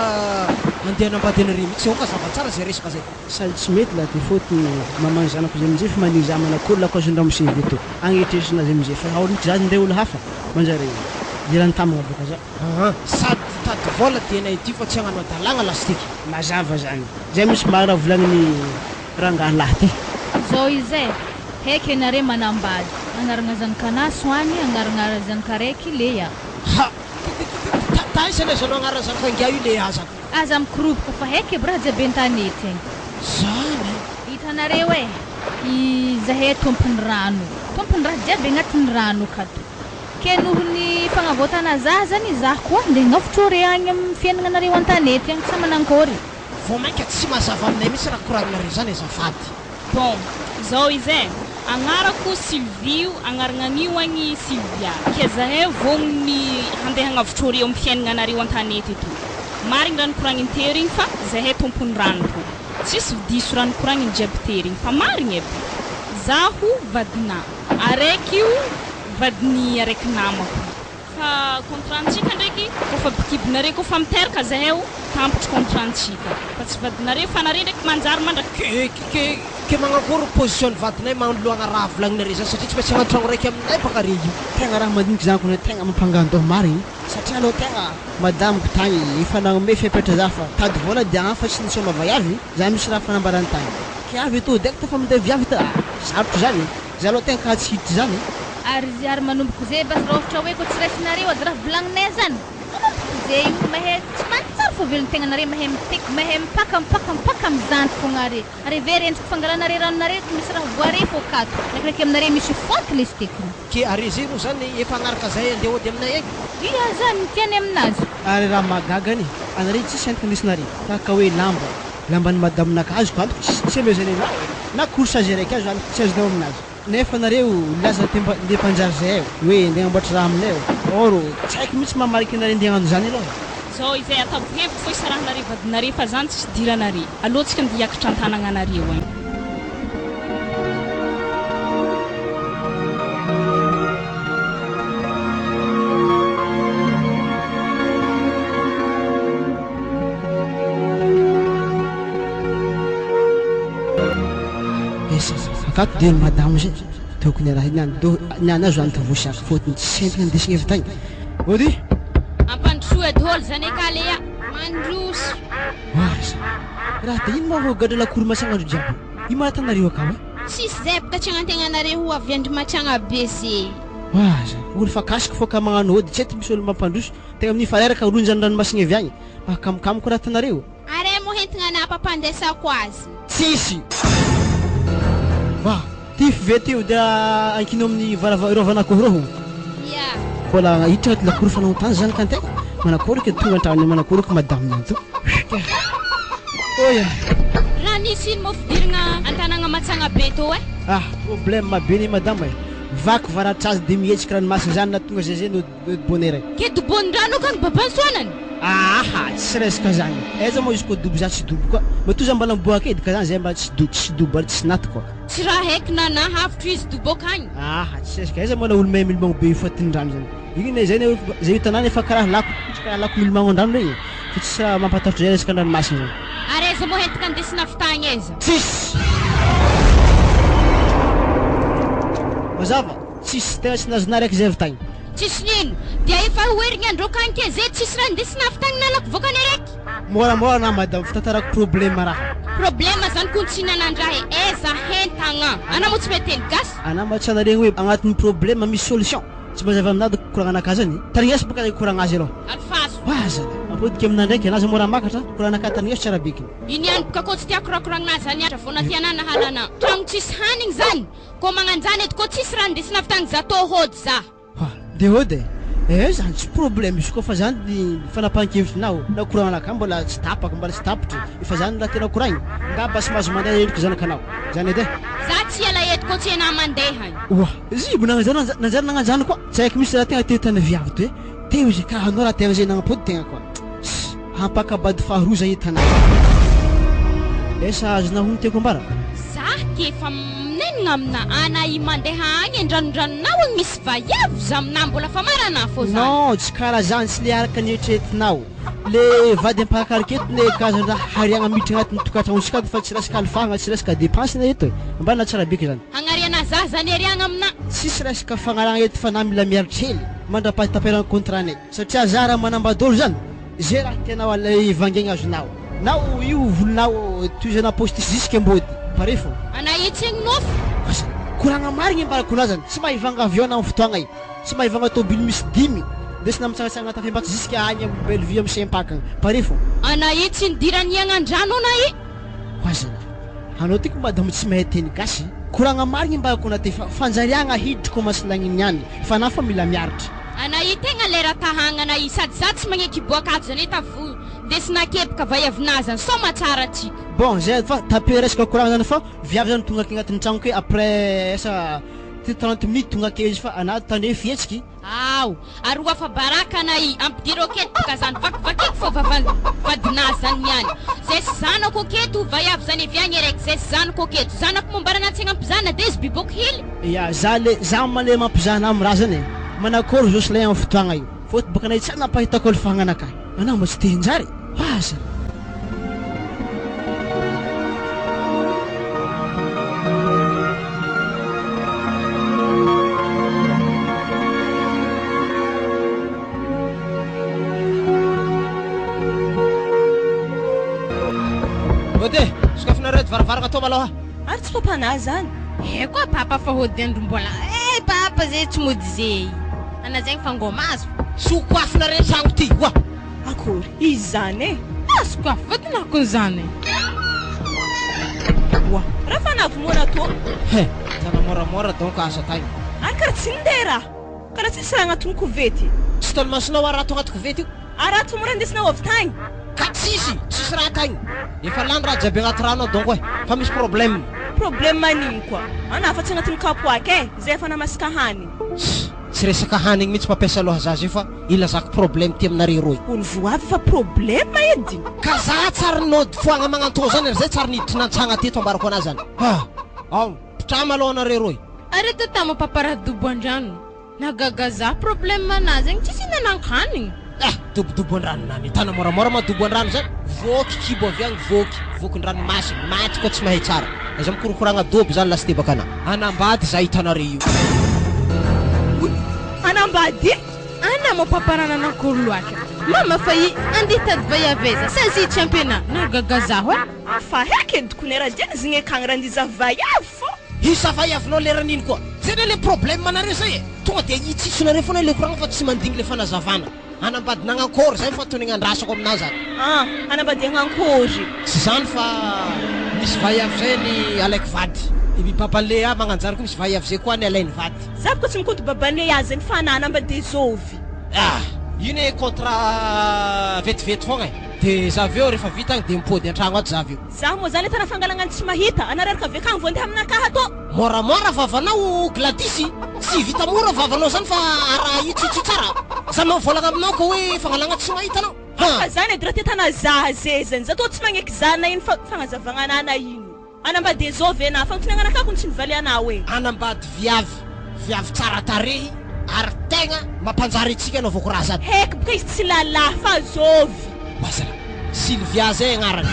andeha anambady anare mihitsy oka zava-tsara zay resaka zay sady tsy mety laha ty fôtony mamany zanako zay amizay fa mani za manakolo lako azo andramo CV to agnetreritsina zay amizay fa aoniky za ndray olo hafa manjary irantamagna boka za sady tady vola dienay ty fa tsy hagnano adalagna lastiky mazava zany zay misy mara volagniny rangahy lahy ty zao izay heky anare manambady anaragna zanakanahy soany agnaragna zanaka raiky leia taisana zanao agnarana zanaka ngia io le azana aza mikoroboka fa heky aby raha jiaby an-tanety agny zany hitanareo zahay tompony rano tompony raha jiaby agnatin'ny rano akato ke nohony fagnavoatana za zany zah koa nde navotro re agny amin'ny fiainagnanareo an-tanety agny sa manankory vo mainka tsy mazava aminay mihitsy raha koragnanareo zany azafady bon zao izay agnarako Sylvio agnaranan'io agny Sylvia ke zahay vogny handeha hagnavotroreo amin'ny fiainagnanareo an-tanety eto marigny rano koragniny tery igny fa zahay tompony rano to tsisy diso rano koragniny jiaby tery igny fa marigny aby zaho vadina araiky io vadiny araiky namako fa contrantsika ndraiky kofa bikibinare kofa miteraka zahay tampotry contrantsika fa tsy vadinare fa nare ndraiky manjary mandraky ke magnakory position vadinay manoloagna raha volagninare zany satria tsy maintsy agnatragno raiky aminay baka re io tegna raha madiniky zanako na tegna mampangandoha marigny satria aloha tegna madamiko tagny efa nagnome fepetra za fa tady vola dia fa tsy nisoma vaiavy za misy raha fanambarany tagny ke avy to direct fa mandeha viavy ta sarotro zany za aloha tegna katsy hiditry zany ary manomboko zay bas raha ohatra hoe ko tsy raisinareo ady raha volagninay zany manomboko zay io mahay tsy mantsara fo velony tegna nare mahay miteky mahay mipaka mizanty fogna are ary very endriky fangalanare ranonare misy raha voare fo kato ndraikraiky aminare misy faty le stekiny ke are zay moa zany efa anaraka zahay andeha ody aminay egny ia zany tiany aminazy ary raha magagany anare tsisy entiko nisinare tahaka hoe lambany madaminaka azoko antoko tsy ameo zany anao na course raiky azo antoko tsy azonao aminazy nefa nareo laza ndeha mpanjary zahay hoe ndeha amboatra raha aminay oro tsy haiko mihitsy mamariky nare ndeha hagnano zany aloha zao izay atavoheviko fo isarahanare vadinare fa zany tsy diranare alohantsika ndia hiakatra an-tanagnanareo agny akato dia madamo zay tokony raha niany azo any tavosary fotony tsy sentigna ndesigna evy tagny ody ampandroso edy hôlo zany ekalea mandroso aza raha dia ino mavo gadra lakory masagnandro jiaby io mahatanareo akao tsisy zay baka tsy agnategnanare ho avy andry matragna be ze aza olo fa kasika fo ka magnano ody tsy ety misy olo mampandroso tegna amin'ny fareraka olonjany ranomasina evy agny mahakamokamoko raha tanareo are mo hentigna na pampandesako azy tsisy tify ve teo dia ankino amin'ny rovanakoroho ia mbola hiditra agnaty lakory fanao tany zany ka antegna manakory ke tonga antragno manakory ko madame nanto oya raha nisy ino mo fidiragna an-tanagna matsagna be to problème mabe ni madame vaky varatra azy dia mihetsika ranomasina zany na tonga zay zay no bonheur ke dobondrano ka ny babansoanany tsy resaka zany aiza moa izy koa dobo za tsy dobo koa matoza mbala miboaka edy ka zany zay mba tsy dobo ary tsy naty koa tsy raha haiko na havitro izy doboka agny tsy resaka aiza moa la olo mahay milomagno be ifatindrano zany igny zay zay hitanany efa karaha lako karaha lako milomagno andrano regny fa tsy raha mampatatro zay resaka ranomasina zany ary aiza moa hentika andesina avitagny aiza tsisy mazava tsisy tegna tsy nazona raiky zay avitagny tsisy nino dia efa hoerigny androkagny ke zay tsisy raha ndesina avitagny nalako vokany araiky moramora na madame fitantarako problème raha problème zany kontsinanandrahy aiza hentagna ana mo tsy metely gasy ana matsanareny hoe agnatin'ny problème misy solution tsy mazava aminady koragnanaka zany tarignesa boka zay koragnazy aloha alfaso aza apodika amina ndraiky anazy mora makatra koragnaka tarignesa tsara bekiny iny any boka koa tsy tiako rakoragnanazy zany atra vao natiana nahalana tragno tsisy hanigny zany ko magnanjany edy koa tsisy raha ndesina avitagny za to hody za de hody zany tsy problème izy koa fa zany fanapahan-kevitrinao na koragnanaka mbola tsy tapaka mbola tsy tapitry efa zany raha tena koragny ngamba sy mahazo mandeha endrika zanakanao zany edy za tsy ela edy koa tsy ena mandeha zibo nanjary nagnanjany koa tsy haiko misy raha tegna teo tany viavy to teo izy ka hanao raha tegna zay nagnapody tegna koa hampakabady faharoza hitanao esa azonao hono teko ambara za ke fa nenigna amina ana i mandeha agny andranondranonao agny misy vaiavy za aminah mbola fa marana fô zany non tsy karaha zany tsy le araka ny eritreretinao le vady ampakariketo le kazandraha hariagna miditra agnatin'ny tokantragno sikady fa tsy resaka alifahagna tsy resaka dépensena eto ambana tsara beky zany hagnariana za zany ariagna amina tsisy resaka fagnaragna eto fa na mila miaritrely mandrapahitaperana contranay satria za raha manambadolo zany zay raha tenao vangaigna azonao nao io volonao toizana postisy jusque ambody pare fo anaitsegny nofo koragna marigny ambarako anazany tsy mahivanga avion amin'ny fotoagna io tsy mahivanga tôbily misy 10 ndesina mitsangatsangana tafembaky jusque agny amin'ny Bellevue amin'ny Saint-Parc pare fo anaitsy nidiraniagna andrano anay hoazana anao tiako madamo tsy mahay teny gasy koragna marigny ambarako anate fa fanjariagna hiditra komasilagny niany fa na fa mila miaritra anay tegna lera tahagnana i sady za tsy magneky boaka ato zany etavo ndesina kepaka vaiavinazany so matsara atsika bon zay fa tapé resaka koragna zany fa viavy zany tonga agnatin'ny tragno ke après esa anaty 30 minutes tonga ake izy fa anaty tany fihetsiky Ao, aroa fa baraka anay ampidiro aketo ka zany vakivakiky fa vadinazy zany niany. Zay sy zanako aketo vaiavy zany avy agny araiky zay sy zanako aketo. Zanako mombarana antsegna ampizana de izy biboko hily. ya za male mampizana amin'ny raha zany e manakory zao sy lay amin'ny fotoagna io fôty boka anay tsy napahitako olo fagnanaka anao mba tsy te hinjary aza Ode, sokafinareo varavarana atao maloha. Ary tsy papanahy zany. Koa papa fa hody andro mbola. Papa zay tsy mody zay. Ana zegny fangomazo. Sokafinareo tragno ty, wa. Akory, izy zany e. Soka fatana kon zany. Wa, raha fanavomona to. He, tana moramora donc asa tagny. Ary karaha tsy ndera. Karaha tsisy raha agnatin'ny kovety. Tsy tolomasinao arato agnaty kovety io. Arato mora ndesinao avy tagny. Ka tsisy raha tagny. Efa lany raha jiaby agnaty rano ao donc fa misy problème. Problème manino koa. Ana fa tsy agnatin'ny kapoaka e. Zay efa namasaka hanigny. Tsy resaka hanigny mihitsy mampiasa aloha zaza io fa ilazako problème ty aminareo roy. Olo voavy fa problème edy. Ka za tsara nody foagna magnantô zany zay tsara niditra nantsagna teto ambarako anazy zany. Ao, pitrama aloha anareo roy. Arrête tamo papa raha dobo andrano. Nagagaza problème ana zegny tsisy nanankanigny. Dobodobo an-drano nany tana moramora ma dobo an-drano zany voky kibo avy agny vokin-drano masiny maty koa tsy mahay tsara aza mikorokoragna dobo zany lasy tebaka ana anambady za hitanareo io Anambady? Ana mo paparana nakory loatra. Mama fa andi tady vaiaveza sazy championnat nagagazaho fa heky edy konera diany zigny akagny raha ndiza vaiavy fô isa vaiavinao leran'iny koa zay le problème manareo zay e tonga de itsisonareo foana le koragna fa tsy mandigny le fanazavana anambady nagnakory zay fa tonigny andrasako aminazy any anambady agnakory tsy zany fa misy vaiavy zay ny alaiky vady ibi babanle a magnanjary koa misy vaiavy zay koa ny alainy vady zaby koa tsy mikonto babanle azy ny fa anambady zovy iny e contrat vetivety fogna e de zavy eo rehefa vita agny de mipody an-tragno ato zavy io za moa zany tana fangalagnany tsy mahita anareraka avy akagny vo andeha aminakaha to moramora vavanao Gladys tsy vita mora vavanao zany fa araha itsitsy tsara za mavolagna aminao ka hoe fangalagna tsy mahita anao fa zany edy raha te tana zaha zezany za to tsy magneky zana iny fa fagnazavagna anana ino anambady zovy ana fa ntonagna anakako ny tsy mivaly anao e anambady viavy tsara tarehy ary tegna mampanjary itsika anao vao raha zany heky boka izy tsy lalahy fa zovy basala Sylvia zay agnarany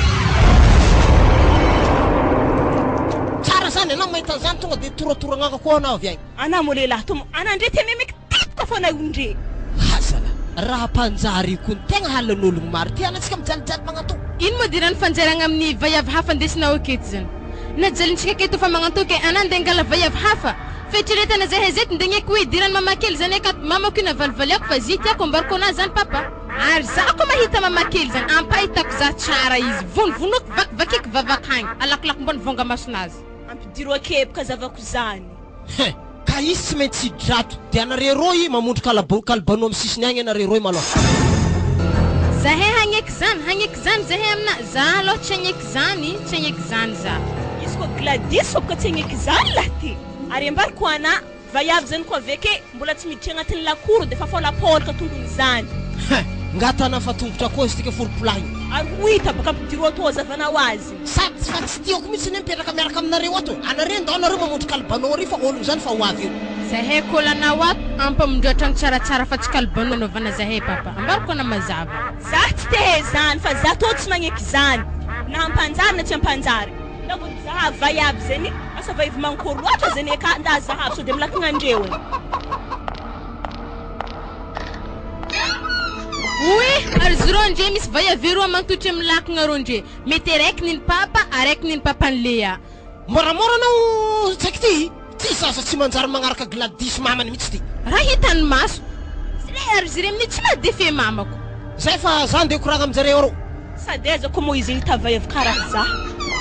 tsara zany anao mahita zany tonga de toratoragna koa anao avy agny ana mo lehilahy to anandre te memeky tatka fa naondre hasala raha mpanjary ko ny tegna halan'ologno maro ty anatsika mijalijaly magnantô ino moa dirany fanjaragna amin'ny vaiavy hafa andesinao aketo zany najalintsika aketo fa magnantô ke anande angala vaiavy hafa fetreretana zay hezety ndegneky hoe dirany mamakely zany eka mamako ina valivaliako fa zity ako ambariko anazy zany papa ary zako mahita mamakely zany ampahitako za tsara izy vonivonoko vakivakiky vavakagny alakolako mbony vonga masonazy ampidiro akeboka zavako zany ka izy tsy maintsy hidrato de anareo roy mamondro kalibano amin'ny sisiny agny anareo roy maloha zahay hagneky zany zahay amina za aloha tsy hagneky zany za izy koa Gladys fa boka tsy hagneky zany lahy ty ary ambariko ana vaiavy zany koa aveke mbola tsy miditra agnatin'ny lakoro de fa fa lapôlaka tongony zany ngatana fa tongotra koa izy tika foroplagny ary hoita baka ampidiro atao zavanao azy sady fa tsy tiako mihitsy ny mipetraka miaraka aminareo ato anareo ndao anareo mamondro kalibano ry fa olo zany fa ho avy io zahay kolanao ato ampamondroatragny tsaratsara fa tsy kalibano anaovana zahay papa ambariko ana mazava za tsy te zany fa za to tsy magneky zany na ampanjary na tsy ampanjary na vo za vaiavy zany asa vaivy mankory loatra zany eka nda zahavy so de milakagna andreo oui ary zero ndre misy vaiavy roa mantotry milakagna ro ndre mety araiky niny papa araiky niny papany Lea moramora anao tsaiky ty zaza tsy manjary magnaraka Gladys mamany mihitsy ty raha hitany maso ary zire amin'ny tsy madefe mamako zay fa za ndeha koragna aminjareo rô sady aza koa moa izy hita vaiavy karaha za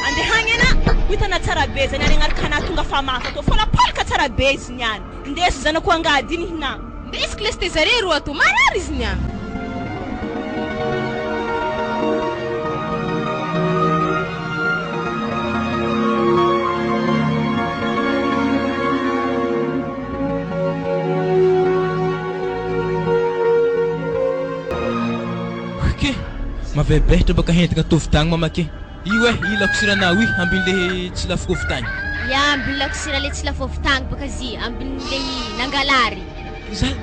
andehagny ana hitana tsara be zany any agnaraka ana tonga fa maka to fa lapolaka tsara be izy niany ndeso zanako angady iny hina ndesiky lesy te zare roa to marary izy niany mavebehitra baka hentika tovitagny mamake io ila kosirana wi ambinle tsy lafokofitagny ya ambinle kosira le tsy lafofitagny baka zy ambinle nangalary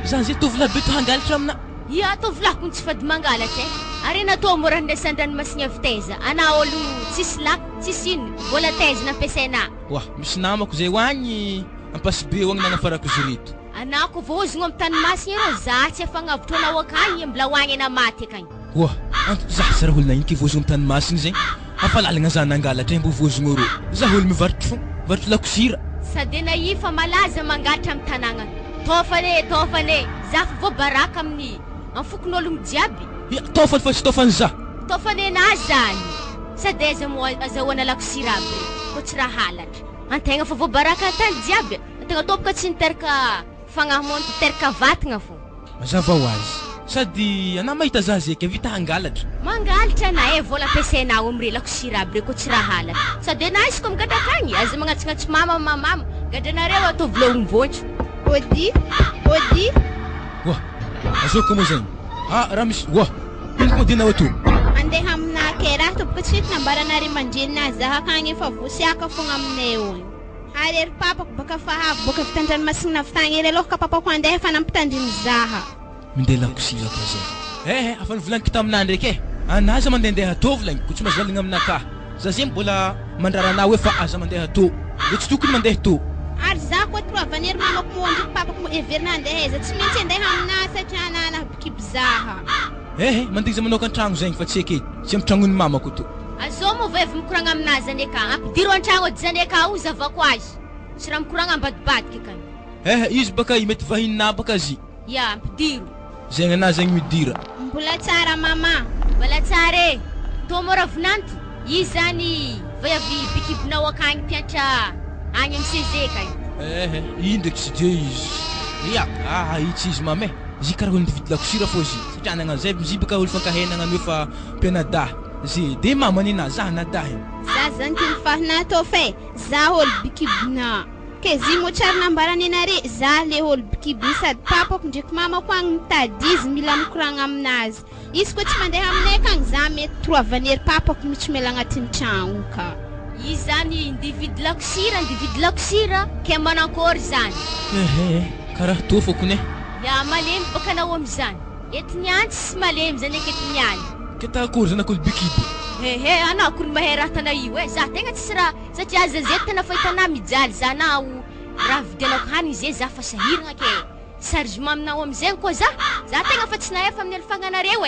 za zay tovolahy be to hangalatra amina ya tovolahy kun tsy fady mangalatra ary natao mora ndesan-dranomasina viteza ana olo tsisy lak tsisy ino vola teza nampiasaina wah misy namako zay hoagny ampasibe hoagny nanafarako izy reto anako vozogno amy tanomasina ero za tsy afagnavotro anao akagny mbola hoagny ana maty akagny wah za sara olona iny ke vozogno amy tanomasina zay afalalagna za nangalatra mbo vozogno ro za olo mivarotro fo varotro lakosira sady naifa malaza mangalatra amy tanagna tofane za fa voabaraka amin'ny amfokon'ologno jiaby ya tofany fa tsy tofany za tofany na zany sady aiza mo azahoana lakosira aby ko tsy raha halatra antegna fa voabaraka tany jiaby antegna toboka tsy niteraka fagnahamony teraka vatagna fo mazava ho azy sady ana mahita za zeky vita hangalatra mangalatra na vola ampiasainao amire lakosira aby re ko tsy raha halatra sady na izy ko migadrakagny aza magnatsignatsi mama gadranareo atao volohom-vontso ody wah azoko mo zegny raha misy wah ino ko dinao ato andeha amina ke raha toboka tsy fety nambaranare mandrenina zaha akagny efa vosiaka fogna aminay ony ary ery papako baka fahavy boka vitan-dranomasina vitagny ery aloha ka papako andeha efa nampitandriny zaha mindeha lakosira ko zay afa nivolaniko taminah ndraiky anaza mandehandeha atô volagny ko tsy mazaligna aminakahy za zay mbola mandraranao hoe fa aza mandeha atô le tsy tokony mandeha tô ary za koa troavanery mamako mondriky papako everina andeha eza tsy maintsy andeha aminah satria anana bikiby zaha mandiza manao kan-tragno zegny fa tsy ekety tsy amy tragnony mamako to azao mo vevy mikoragna aminazy zany aka ampidiro an-tragno ody zany aka o zavako azy tsy raha mikoragna ambadibadiky akany izy baka mety vahinina baka zy ya ampidiro zegny ana zegny midira mbola tsara mama mbola tsara to mora vinanto izy zany vayavy bikibinao akagny mpiantra agny amy sezeka iny ndraiky sy de izy ya itsy izy mame zy karaha olo nividy lakosira fô zy satria nagnan'zay zy baka olo fankahenagna ny hoe fa mpianadahy zy de mamany na za nadahy za zany ty mifahina atao fe za olo bikibina ke zy mo tsara nambarany anare za le olo bikibina sady papako ndraiky mamako agny mitady izy mila mikoragna aminazy izy koa tsy mandeha aminay akagny za mety troavanery papako mitsy mela agnatin'ny tragno ka izy zany individy lakosira ke manankory zany karaha to fôkony ya malemy baka anao am'zany etiniany tsy malemy zany eketiniany ke tahakory zany akolo bikiby anao kory mahay raha tana io za tegna tsisy raha satria aza zay tena fa hitanao mijaly za nao raha vidianako hanigny zay za fa sahiragna ke chargement aminao am'zay koa za tegna fa tsy nahefa amin'ny alifagnanareo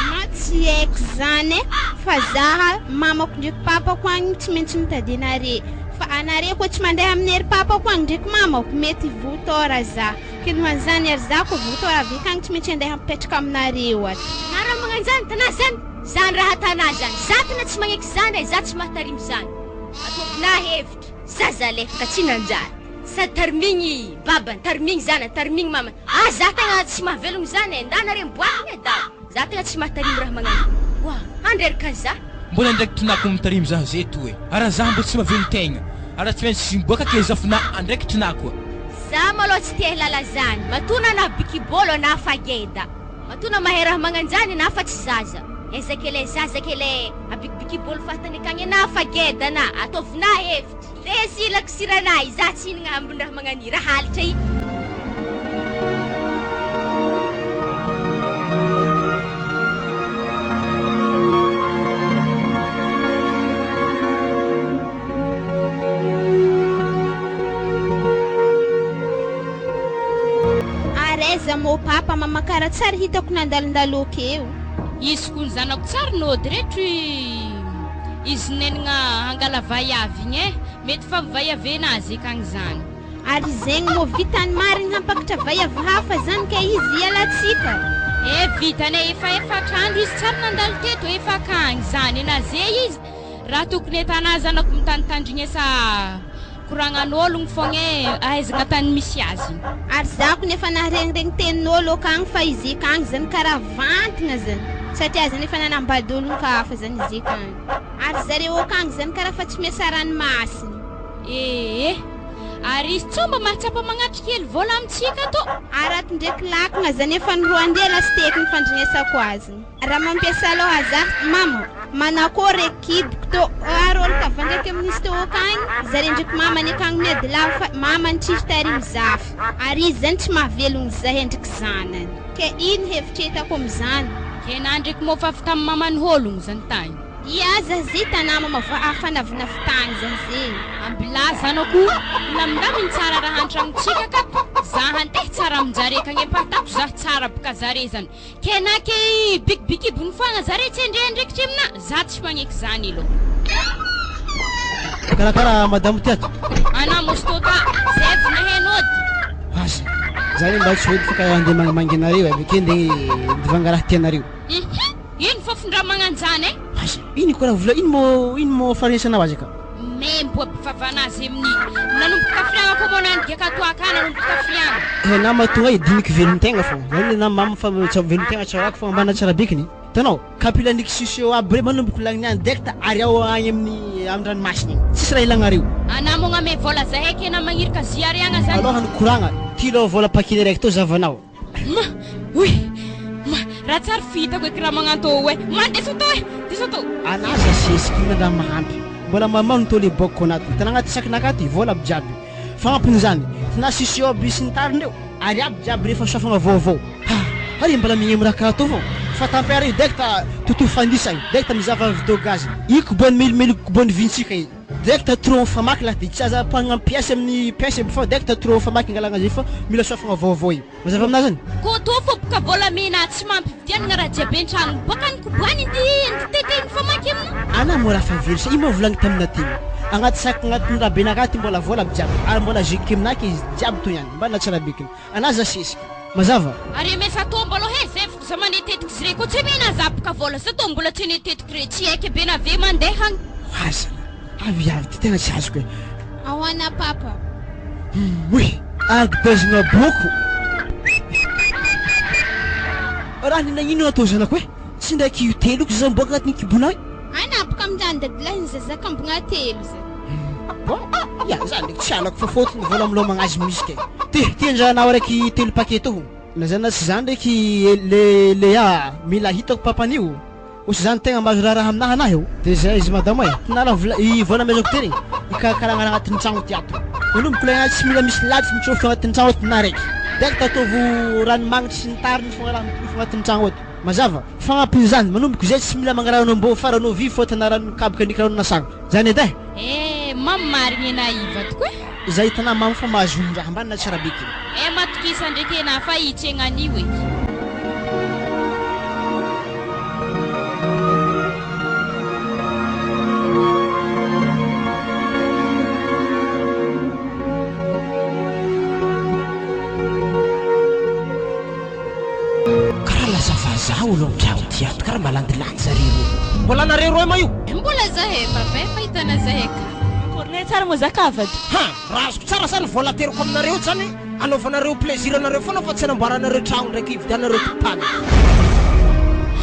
ma tsy haiko zany fa zaha mamako ndraiky papako agny tsy maintsy mitady anare fa anare koa tsy mandeha amin'ny ery papako agny ndraiky mamako mety votora za ke nohan'zany ary za koa votora avy akagny tsy maintsy andeha mipetraka aminareo aty na raha magnan'zany tana zany zany raha tana zany za tena tsy magneky zany za tsy mahatarimy zany atokona hevitra zaza lefaka tsy nanjary sady tarimigny babany tarimigny zanany tarimigny mamany za tegna tsy mahavelogno zany ndanare miboakiny da za tegna tsy mahatarimy raha magnano wa andreraka za mbola ndraiky tinako mitarimy za zay to araha za mbola tsy mahavelo tegna araha tsy maintsy miboaka ke zafina andraiky tinako za malo tsy tia lala zany matona na bikibolo na fageda matona mahay raha magnanjany na fa tsy zaza ezakele zazakele abikibikibolo fahatany akagny na fageda na ataovina hevitra de sy lakosiranahy za tsy hinagna ambony raha magnani raha halitra i areza mo papa mama karaha tsara hitako nandalondaloka eo izy koa ny zanako tsara nody retro izy nenagna hangala vaiavy igny mety fa vaiavenazy akagny zany ary zegny mo vitany mariny hampakatra vaiavy hafa zany ka izy ialatsika vitany efa efatrandro izy tsara nandalo teto efa akagny zany na zay izy raha tokony etana zanako mitanditandrigny esa koragnan'ologno fogna ahaizagna tany misy azy ary zako nefa naharegniregny tenin'olo akagny fa izy akagny zany karaha vantigna zany satria zany efa nanambady ologno ka hafa zany izy akagny ary zareo akagny zany karaha fa tsy miasa ranomasiny Ary izy tsomba mahatsapa magnatry kely vola amintsika to. Araky ndraiky lakagna zany efa ny roa andeha lasteky ny fandrinesako azy. Raha mampiasa aloha azafy mama, manakory ekiboko to arolo ka ndraiky amin'izy to akagny, zare ndraiky mama ny akagny medy lava fa mama ny tsisy tarimy zafy. Ary izy zany tsy mahavelogny zahay ndraiky zanany. Ke iny hevitra hitako am'zany. Ke na ndraiky mofavy tamin'ny mamany hologno zany tany. Iaza zita na mama afanavina fitagny zany zeny. Ambilazanako milamindaminy tsara raha antragnontsika ka zahantehy tsara aminjare ka ngempatako zah tsara boka zare zany. Ke na ke bikibikibony foagna zare tsy endrendraikitry amina za tsy magneky zany ilo. Karakara madame Tiato. Ana mostota zevy na henody. Asa. Zany mba tsy hody fa ka andeha mangenareo avake ndeha divanga raha tianareo. Ino fofondra magnanjany e? Asa. Ino koa vola ino mo faresanao azy ka? Membo bivavanazy amin'ny nanomboka fiagna ko mo nandiaka to aka nanomboka fiagna. Nama tonga dimiky velontegna fo. Zany na mama fa velontegna tsarako fo ambana tsara bikiny. Tanao, kapilaniky sisio abre manomboko lagny direct ary ao agny amin'ny ranomasina igny. Tsisy raha ilagnareo. Anamo ngame vola zahay ke na magnirika ziariagna zany. Aloha nikoragna, tilo vola pakiny raiky to zavanao. Raha tsara fitako eky raha magnanto hoe mandeso to. Anaza sesiky nanda mahampy. Mbola mamano to le boko anaty. Tana agnaty sakinakaty vola bijaby. Fagnampiny zany, tana sisio aby sy ny tarindreo. Ary aby jiaby rehefa sofagna vaovao. Ary mbola mignemy raha karaha to fô. Fa tampere dekta tutu fandisagny dekta mizava vidéo gaz iko bon mil bon vintsika i dekta tro famaky la tsy aza pagnampiasa amin'ny pièce fa dekta tro famaky ngalagna zay fa mila sofagna vaovao i mazava aminah zany ko to fo boka vola mena tsy mampividianagna raha jiaby an-tragno baka ny koboany teteny famaky amina ana mo raha fa very sa imo volagny tamina teny agnaty saky agnatin'ny raha benakaty mbola vola bijaby ary mbola ziky aminake izy jiaby to ihany mbana tsara bikiny anaza sesika mazava ary mesa tombo aloha he zay za manetetiky zire ko tsy mena zaboka vola sa to mbola tsy netetiky re tsy haiko be na ve mandeha agny asa avy ty tena tsy azoko e ahoana papa oui agdazagna boko raha ninagnino natao zanako e tsy ndraiky io telo ko za mboka agnatin'ny kibonay anaboka amin'izany dadilahiny zazakambogna telo zay bon ya zany ndraiky tsy alako fa fotony vola milomagna azy misy ke tianjanao araiky telo paquet to na zany tsy zany ndraiky lea mila hitako papanio osy zany tegna mahazo raha aminahy anahy io de zay izy madamo e tinala i vola mezako teny ikakaragna agnatin'ny tragno tiato manomboko le agnaty tsy mila misy laditsy mitsofy agnatin'ny tragno ato na raiky direct ataovy ranomagnitry sy ny tariny fogna raha mitofy agnatin'ny tragno ato mazava fagnampiny zany manomboko zay tsy mila magnarano mbô faranao vy fô tana rano kabaka nikarano nasagna zany edy mamarigny naiva tokoa zay hitanà mamy fa mahazo raha mbanina tsara beky matokisa ndraiky ena fa hitsegnan'io eky karaha lazavaza olo amtragno tiato karaha malandilandy zareo mbola nareo roa ma io mbola zahay papa fa hitana zahay ka korne tsara mo zakavady raha azoko tsara zany vola teriko aminareo zany anaovanareo plaisir anareo foana fa tsy anamboaranareo tragno ndraiky ividianareo tokotany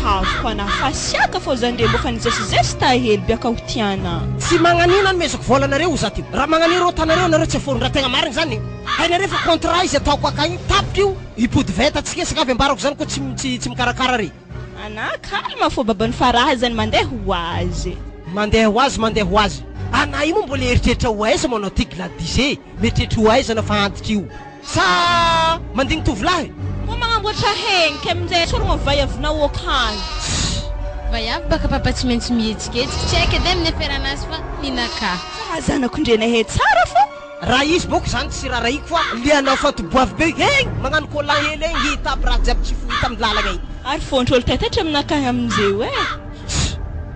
havoko ana fasiaka fô zany ndre mbo fa nizesizesy tahely biaka ho tiana tsy magnanino any mezako volanareo za ty raha magnaniro tanareo nareo tsy aforony raha tegna marigny zany hainareo fa contrat izy ataoko akagny tapitra io ipody veta tsikesaka avy ambarako zany koa tsy mikarakara re ana kalma fô babany faraha zany mandeha ho azy mandeha ho azy ana io moa mbola eritreritra ho aiza manao ty gladise mieritreritry ho aiza na fa antitra io sa mandigny tovolahy mo magnamboatra henky amin'izay sorogna vayavinao akagny vayavy baka papa tsy maintsy mihetsiketsiky tsy haiko edy amin'ny aferanazy fa ninaka zanako ndre nahe tsara fô raha izy boko zany tsy raha raiko fa lianao fa toboavy be hegny magnano colan hely egny hita aby raha jiaby tsy fohita amin'ny lalagna igny ary fontrolo taitaitra aminakagny amin'izeo e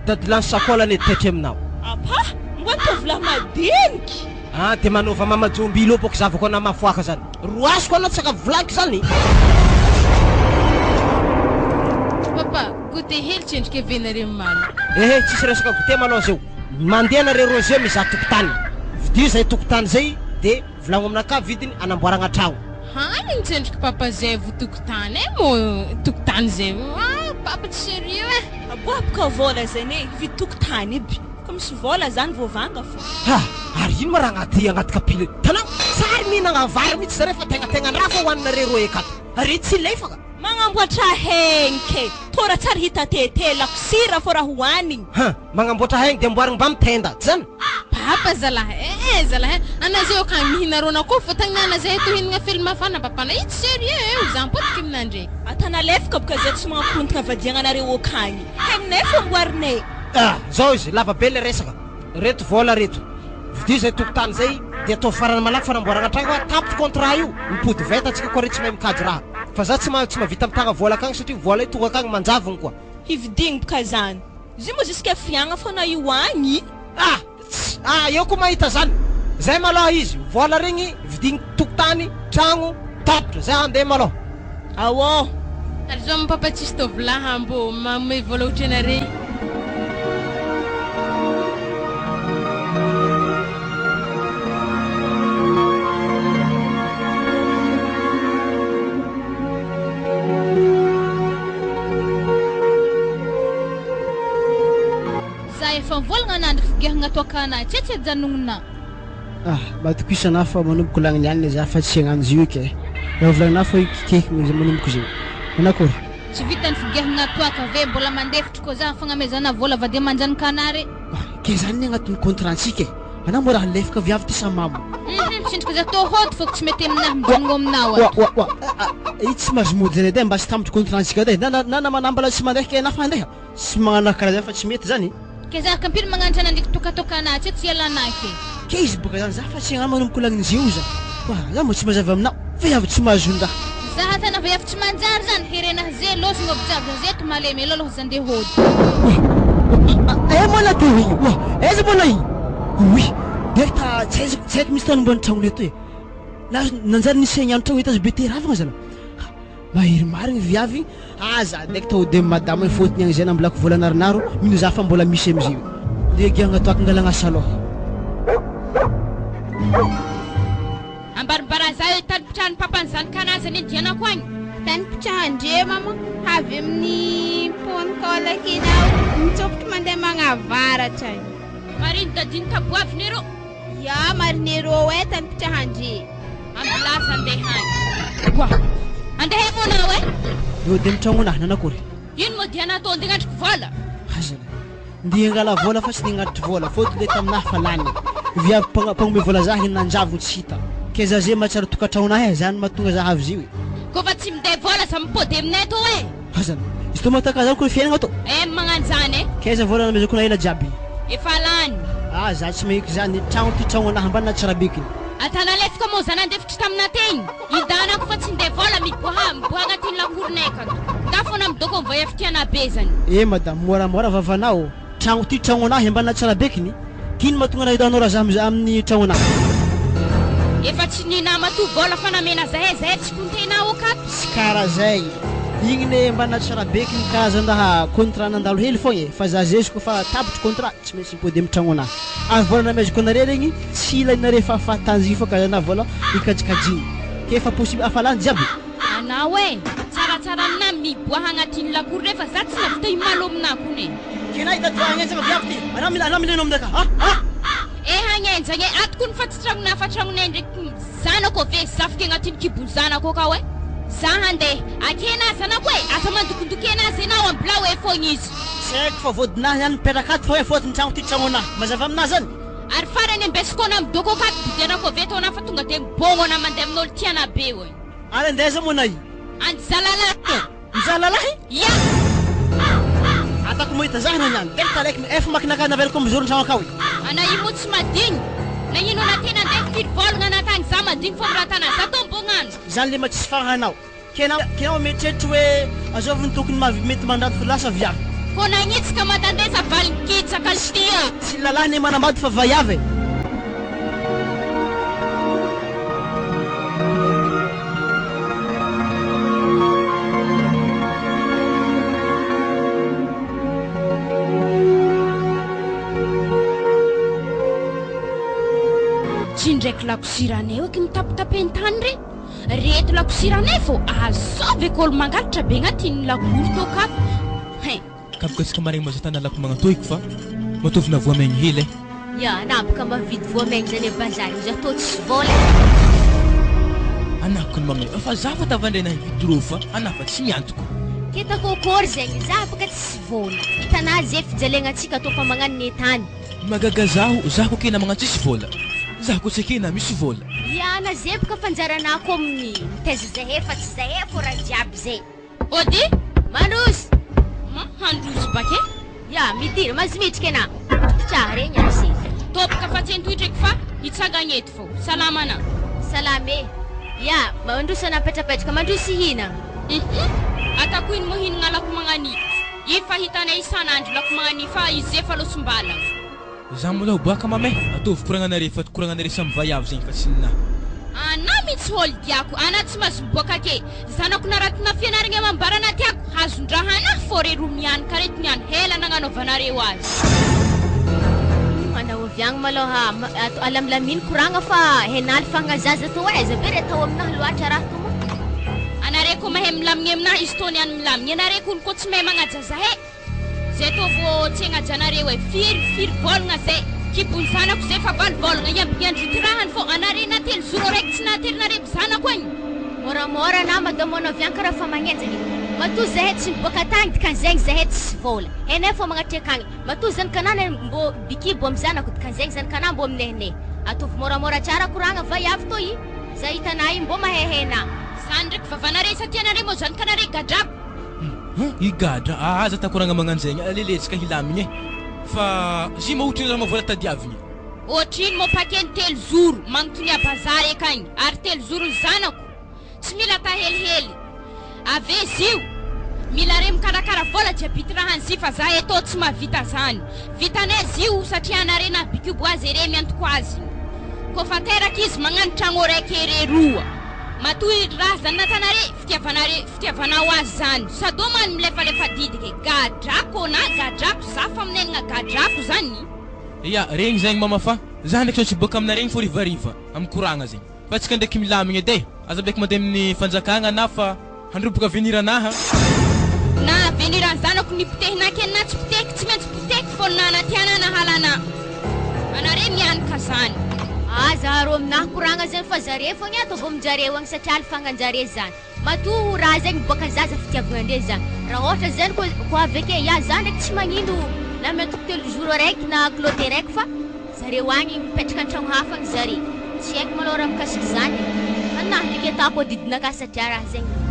dadilany sakolany edy taitra aminao apa mboa tovolahy madiniky de manova mamajomby ilo boko zavako ana mafoaka zany roasiko anao tsaka volaky zany papa gote hely tsendrika venare mamy tsisy resaka gote malao zao mandeha nareo rosé mizaha tokotany vidio zay tokotany zay de volagno aminaka vidiny anamboaragna tragno haniny tsendrika papa zay vo tokotany mo tokotany zay papa tsy sérieux aboabaka vola zany e vidy tokotany iby ka misy vola zany vovanga fô ary ino ma raha agnaty kapila tanao mihinagna vary mihitsy zareo fa tegna fa hoaninareo roa ekato ary tsy lefaka magnamboatra henke tora tsara hita tete lakusira fo raha hoanigny magnamboatra haigny de amboarigny mba mitenda zany papa zalahy zalahy anazy eo ka mihina rona ko fo tagna anazy eto hinagna film afana papana ity sérieux zampotiky aminandre atana lefaka boka zay tsy magnakontagna vadiagnanareo akagny haignay fo amboarinay zao izy lava be le resaka reto vola reto vidy zay tokotany zay de atao farany malaky fanamboaragna tragno tapitry contrat io mipody veta atsika koa re tsy mahay mikady raha fa za tsy mavita mitagna vola akagny satria vola io tonga akagny manjavogny koa hividigny boka zany izy mo jusqu'à fiagna fona io agny eo koa mahita zany zay maloha izy vola regny vidigny tokotany tragno tapitra zay andeha maloha awô ary zao papa tsisy tovolaha mbo mamay vola ohatranare efa volagna anandro figehagna toakana tsetsy janonona matoko isana fa manomboko lagniny any za fa tsy agnanzy io ke raha volagna fa kikekigny za manomboko zay anakory tsy vitany figehagna toaka ve mbola mandefitry koa za fagnamezana vola vade manjanakanare ke zany agnatin'ny contrantsika ana mo raha lefaka viavy ty samamo sindrika za tô hôty fô tsy mety aminahy mijanogno aminao i tsy mahazo mody zany edy mba sy tamitry contrantsika edy na manambala tsy mandeha ke nafa andeha sy magnano karaha zany fa tsy mety zany ke za kampiry magnantra nandiky tokatokana tsetsy ialanaky ke izy boka zany za fa tsy agna manomboko lagniny io za za mo tsy mazava aminao viavy tsy mahazondraha za hatana viavy tsy manjary zany herenahy ze losogno viavy zeto malemy lolo zandeha hôdy mona ty eza mona i direkta tsy haiko misy tany mbony tragno leto nanjary nisy agnano tragno etazy be teravagna zala mahery marigny viavy za ndraiky tao de madame fôtiny agny zay nambolako volanarinaro mino za fa mbola misy amizay de giagna toaka ngalagna saloha ambarimbara za tanipitrahany papany zanakanazy ny dianako agny tanipitrahandre mama avy amin'ny pony kaolakinao mitsokotry mandeha magnavaratra mariny dadiny taboavy nero ya marinero tanipitrahandre ambolaza andeha agny andeha monao eo de mitragnonahy nanakory ino mo dia natao andeha agnandriko vola azana ndi angala vola fa tsy niagnatry vola fôty le taminahy fa lany viavy mpagnome vola za hinanjavogny tsy hita ke za zay mahatsara tokatragnonahy zany mahatonga za avy zio koa fa tsy minday vola za mipody aminay atao azana izy to mataka zany koa fiainagna atao magnano zany keza vola namezako na ela jiaby efa lany za tsy mahiky zany tragno ty tragnonahy mbana tsara bekiny atana lefaka moa za nandefitry tamina tegny idanako fa tsy nday vola miboha agnatin'ny lakoronay akato da fona midoko mivay afitiana be zany madame moramora vavanao tragno ty tragnonahy mbana tsara bekiny kino mahatonga na hitanao raha za amin'ny tragnonahy efa tsy ninama to vola fa namena zahay tsy kontenao akato sy karaha zay igny ne mbana tsara bekiny karazandraha contrat nandalo hely fogna fa za zeziko fa tapitry contrat tsy maintsy mipody amin'ny tragnonahy ary vola namezako anare regny tsy ilainare fahafatanzy fa karazana vola ikajikajiny ke fa possible afalany jiaby anao tsaratsara amina miboaha agnatin'ny lakory refa za tsy navita imalo aminako ne kena hitadivagnenjagna viavy ty ana mileno aminaka hagnenjagny atoko ny fa tsy tragnonay fa tragnonay ndraiky zanako ve zafika agnatin'ny kibony zanako ka za handeha akena zanako asa mandokondoky anazy anao ambilao fogna izy tsy haiko fa vodinahy ihany mipetraka ato fa fôtiny tragno ty tragnonahy mazava aminahy zany ary farany ambesiko ana midoko akato bidianako avy eto ana fa tonga de mibogno ana mandeha amin'olo tiana be ary andeza mona i andy zalalahy ya atako mohita zahana niany tena talaiky efa makinaka naveriko amizoro tragno akao ana imo tsy madigny nagnino na tena andeha firy volagna anatagny za madigny fô miratana za to mbognano zany le ma tsisy fahanao kenao metretry hoe azoviny tokony mety mandrato fa lasa viavy ko nagnitsika matandesa valikitsaka tia tsy lalahy ne manambady fa vaiavy tsy ndraiky lakosiranay eky mitapitapentany reto lakosiranay fô azoveko olo mangalatra be agnatin'ny lakory to kato kabokasika maregny mazatana lako magnatoiko fa matovina voamaigny hely ya naboka mavidy voamaigny zany bazary izy atao tsy vola anako ny magnay fa za fa tavandray na vidro fa anafa tsy miantoko Kitako kory zegny za baka tsy vola hitanà zay fijalenantsika atao fa magnano ny tany magaga zaho ko kena magnano tsisy vola za ko tsy kena misy vola iana zay baka fanjaranako amin'ny mitaiza zahay fa tsy zahay fô raha jiaby zay Ody Mandrozy handrozy bake ya midira mazimitry kena tsara regny azy topaka fa tsy antohitraiky fa hitsangagna eto fô salamana salame ya mandrozy anapetrapetraka mandrozy hina atako iny mohinagna lako magnani ifa hitanay isan'andro lako magnani fa izy efa losombala za mbola boaka mamay ataovy koragnanare fa koragnanare samy vaiavy zegny fa tsy ninahy ana mitsy hôly diako ana tsy mahazo miboaka ke zanako naratina fianaragna mambarana tiako hazondrahana fô re ro mianika rety niany hela nagnanaovanareo azy manaoviagna maloha alamlaminy koragna fa henaly fagnazaza to aiza be re tao aminahy loatra raha to anare ko mahay milamigny aminahy izy tony any milamigny anare ko ko tsy mahay magnaja zahay zay to vo tsy agnajanareo hoe firy volagna zay kibony zanako zay fa valo volagna iambigny tirahany fô anare natelo zoro raiky tsy naterinareko zanako agny moramora na madamono vian karaha fa magnenjany matoa zahay tsy miboaka tagny dikan'zegny zahay tsy vola henay fô magnatreka agny matoa zanakanana mbo bikibo amy zanako dikan'zegny zanakana mbo aminehnay atovy moramora tsara koragna vaiavy to i za hitanay mbo mahehena zany ndraiky vavanare satria anare mo zanakanare gadrako igadra aza takoragna magnano zegny leletsika hilamigny fa zy mahotriny raha mavola tadiavigny ohatriny mo pakeny telo zoro magnotony abazary akagny ary telo zoro zanako tsy mila tahelihely ave zio mila re mikarakara vola jiabity rahanzy fa za eto tsy mahavita zany vitanay zio satria anare na bikibo azy ere miantoko azy ko fa teraka izy magnano tragno raiky ere roa matoy raha zany natanare fitiavanao azy zany sadomany milefalefa didike gadrako na gadrako za fa aminenagna gadrako zany ya regny zegny mama fa za ndraiky tsy boaka amina regny fô rivariva amy koragna zegny fa tsika ndraiky milamigny edy aza beky mandeha amin'ny fanjakagna na fa handroboka aveniranaha na aveniran zanako nipotehinaky na tsy poteky tsy maintsy poteky fô nanatiana na halana anare mianika zany zaharo aminahy koragna zegny fa zare fogny ato vao mijareo agny satria alifanganjare zany matoa raha zegny boaka zaza fitiavagnandre zany raha ohatra zany ko aveke ya za ndraiky tsy magnino na miantoko telo jour raiky na cloté raiky fa zareo agny mipetraka antragno hafa agny zare tsy haiko malôha raha mikasiky zany anahy ndraiky atako didinaka satria raha zegny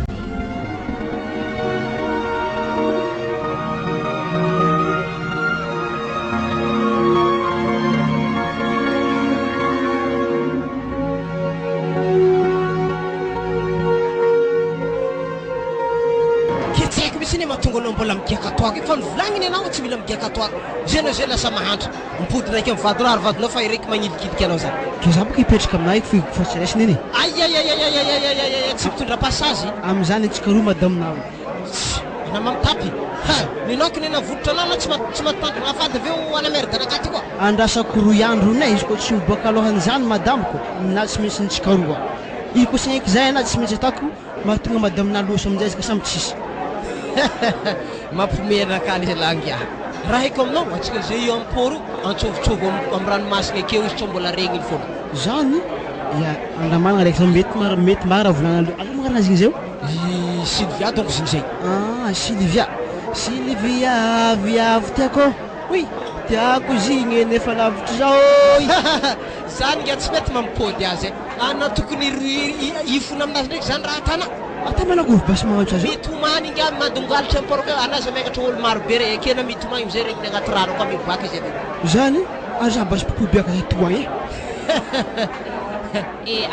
mahatonga anao mbola migiaka atoako fa nivolagniny anao tsy mila migiaka atoako zay na zay lasa mahantra mipody raiky mivadona ary vadonao fa iraiky magnilikidiky anao zany ke za boka hipetraka aminay fotsiraisiny iny ayayayayayayayaya tsy mitondra pasazy am'izany antsika roa madaminao ana mamitapy ninokiny navototra anao na tsy matantona afady aveo anamerdana akaty koa andrasako roy andro nay izy koa tsy miboaka alohan'izany madamiko na tsy maintsy nitsika roa i koa sagneky zay ana tsy maintsy atako mahatonga madamina loso amin'izay izy ka samy tsisy mampomena akaly langy raha haiko aminao atsika zay io amporo antsovotsovo amy ranomasina akeo izy tsy mbola regny iny foana zany ya andramanagna raiky mety mara volagna alo magnarana azy igny zay Sylvia donc ziny zay Sylvia viavy tiako oui tiako zigny nefa lavitra zao zany nga tsy mety mampody azy ana tokony ifona aminazy ndraiky zany raha tana atamanako basy magnatso azy mitomany inga madongalitra amporaka anazy miakatra olo maro be re ekena mitomany amizay regny agnaty rano ka miboaka izy ave zany aza basy pokobiaka zay toagny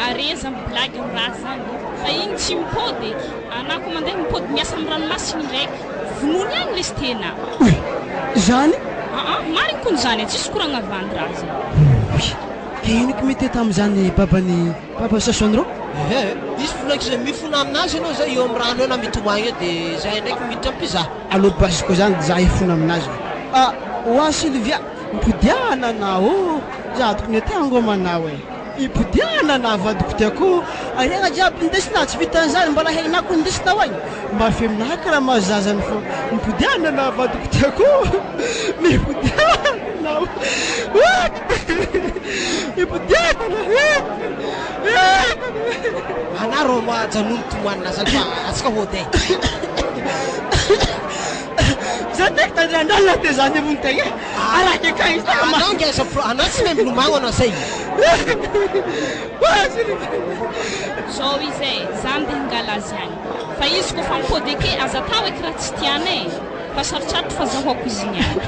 areza miblagy amy raha zany fa igny tsy mipody anako mandeha mipody miasa amy ranomasiny ndraiky vonony agny lesy tena zany mariny kony zany tsisy koragna vandy raha zany ke inoky mety tam'izany baba sasony ro izy folaiky zay mifona aminazy anao zay eo amy rano eo na mitomagny de zay ndraiky miditra ampizaha alo basy koa zany za ifona aminazy oa Sylvia mipodiana anao za tokony atiango amanao ipodiana na vadiko tiako ariagna jiaby indesina tsy vitan'izany mbola hainako indesinao agny mafy aminahy karaha mahazazany fô mipodiana na vadiko tiako mipodiana Itanao. Ibudiana. Anaro majanun tuan salpa aska hote. Zatek tadandala te zane muntege. Ara ke kai sama. Anong ya sa anas mem lumango na say. So izay zany de ngalazy agny fa izy koa fa mipody ake aza atao eky raha tsy tiana e fa sarotsarotro fa zahoako izy igny agny.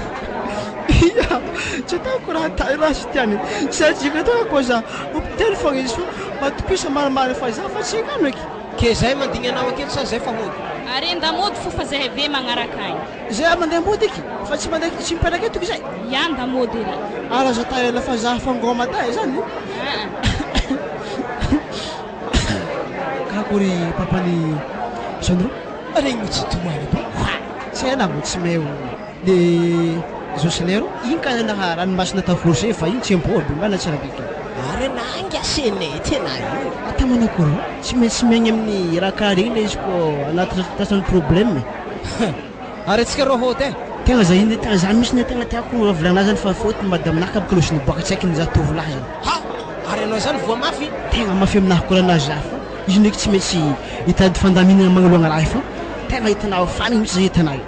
Iya, tsy ataoko raha sy tiany satria katao koa za hopitely fogna izy fa matopisa maromaro fa za fa tsy kano eky. Ke zay mandigny anao aketo sa zay fa hody. Ary enda mody fo fa zahay ve magnaraka agny. Zay mandeha mody eky fa tsy mandeha tsy mipetraka eto zay. Ya nda mody ery. Ara za taela fa za fangoma tay zany. Kakuri papani Sandro. Regny tsy tomany ba. Tsy namo tsy meo de Joselero inka na ranomasina taforse fa iny tsy mpoby mbana tsara biky. Are nanga sene tena io. Ata manakoro tsy maintsy megny amin'ny raha karaha regny izy ko anaty tasany problème. Are tsika ro hote. Tegna za iny tegna za misy tegna tiako volana zany fa faute madame naka klosiny boka tsy aiky za tovolahy zany. Ha! Are anao zany voa mafy. Tegna mafy aminah koa na za fa izy ndraiky tsy maintsy hitady fandaminana magnoloana raha fa tegna hitanao fany mihitsy zay hitanao.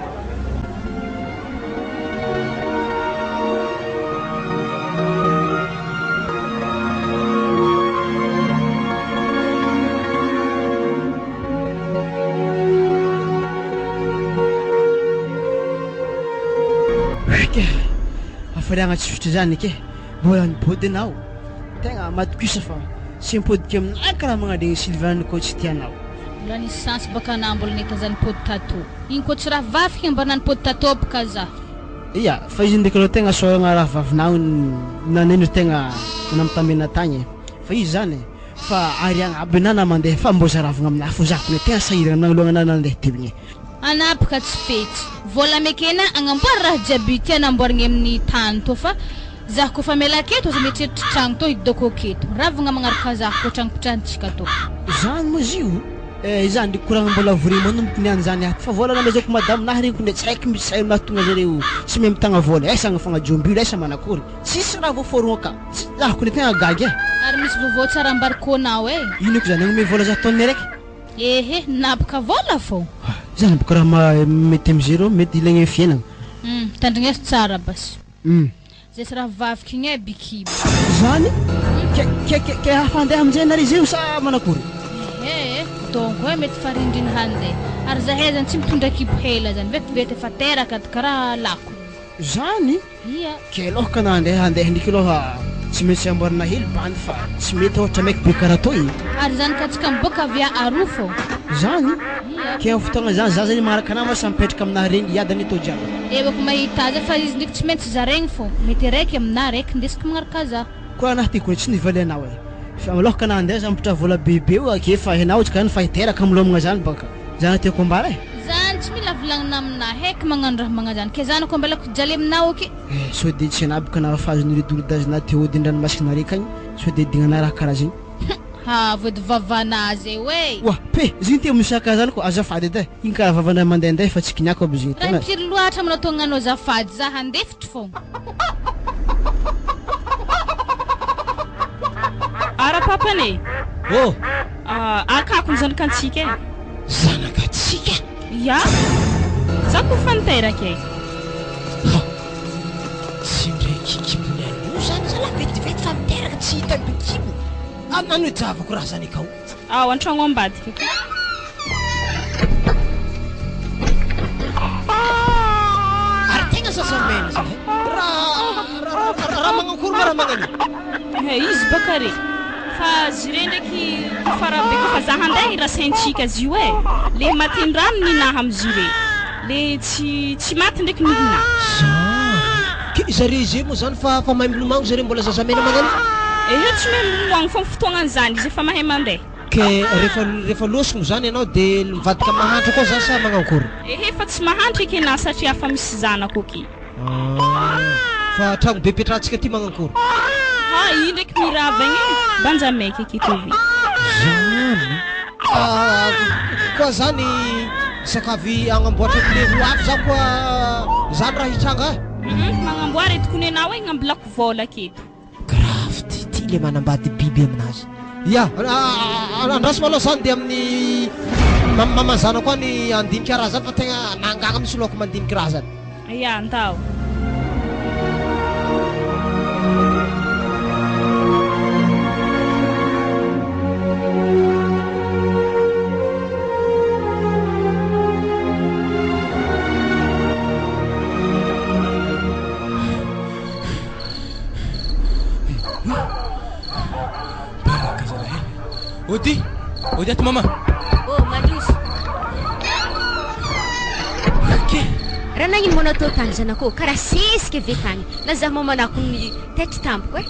Afariagna tsy fitry zany ke mbola nipody anao tegna matokisa fa tsy mipodika aminah karaha magnadegny Sylvain koa tsy tianao. Mbola nisy sansy baka anah mbola nahita zany pody tato igny koa tsy raha vafiky mba nanipody tato baka za. Iya fa izy ndraiky aloha tegna soragna raha vavinao naneno tegna namtamena tagny fa izy zany fa ariagna aby nana mandeha fa mbo zaravagna aminah fo zako tegna sahiragna nagnoloagna nandeha tevigny. Anapaka tsy fetsy vola mekena agnamboary raha jiaby tiana amboarigny amin'ny tany to fa za koa fa mela aketo za mieritreritry tragno to hidoko aketo ravagna magnaraka za koa tragnopitrahantsika to. Zany moa zio zany ndraiky koragna mbola vore manomboky niany zany ato fa vola namezako madame nah regny ko tsy haiko misy say mahatonga zareo tsy mahay mitagna vola esa agnafagna jombilo esa manakory tsisy raha voaforogno ka za ko tegna gagy e. Ary misy vovô tsara ambarikônao e. Ino ko zany agnomey vola za taonny raiky. Ehe napaka vola fô. Zany boka raha mety am'zero mety ilaigny fiainana. Tandrigneso tsara basy. Zay sy raha vaviky igny e bikiby. Zany ke hafandeha amin'izay nare zay sa manakory. Donc hoe mety farindriny handeha ary zahay zany tsy mitondra kibo hela zany vetivety efa teraka karaha lako. Zany? Iya. Ke lohaka nandeha ndraiky aloha tsy maintsy amboarina hely bandy fa tsy mety ohatra maiky be karaha toy. Ary zany ka tsika miboaka avy aroa fô. Zany? Ke amin'ny fotoagna zany za zany maharaka anao sa mipetraka aminah regny iadany atao jiaby. Ewa ko mahita azy fa izy ndraiky tsy maintsy za regny fô mety raiky aminah raiky ndesiko magnaraka za. Koa anah tiako tsy nivaly anao e. Fa lohaka nandeha za mipitra vola bebe io ake fa henao tsika fa hiteraka amilomagna zany baka. Zany tiako ambara e. Zany tsy mila volagnina aminah heky magnano raha magna zany ke zany ko mbala ko jaly aminah oky. So de tsy anabaka na fazony ridolidazina teo din-dranomasina raiky agny so de dignana raha karaha zany. Ha vody vavanazy we. Wah pe ziny te misaka zany ko azafady edy iny karaha vavana mandehandeha fa tsy kiniako aby ziny. Raha mpiry loatra manao tognanao azafady za handefitry fô. Ara papane. Oh. Akakony zanakatsika e. Zanakatsika? Ya. Za ko fanteraka e. Tsy ndraiky kibony aloha zany zala vetivety fa miteraka tsy hita bikibo. Nano ijavako raha zany akao. An-tragno ambadika ko. Ary tegna sasambena zany. Raha magnakory raha magnani. Izy baka re. Fa zire ndraiky farabe ko fa za handeha irasaintsika azy io e. Le matin-drano ninaha am'zire. Le tsy maty ndraiky nihina. Ke zare zay moa zany fa mahay milomagno zare mbola zazamena magnani. Tsy mahay milomagno fa fotoagnany zany izy efa mahay mandeha. Ke rehefa losogno zany ianao de mivadika mahantra koa za sa magnakory? Fa tsy mahantra eky na satria afa misy zanako aky. Fa tragno be petrahantsika ty magnakory? Iny ndraiky miravagny e banja maiky aky tovy. Zany? Koa zany sakavy agnamboatra le ho avy za koa zany raha hitranga magnamboara etokony anao igny ambilako vola aketo grafty ty le manambady biby aminazy ya andraso malao zany dia amin'ny mamazana koa ny andiniky raha zany fa tegna nangagna misy loako mandiniky raha zany ya antao Odi ato mama. Oh, Mandroso. Raha nagnino moa natao tany zanako karaha sesika ve tany na zaho mamanako ny tety tampoko e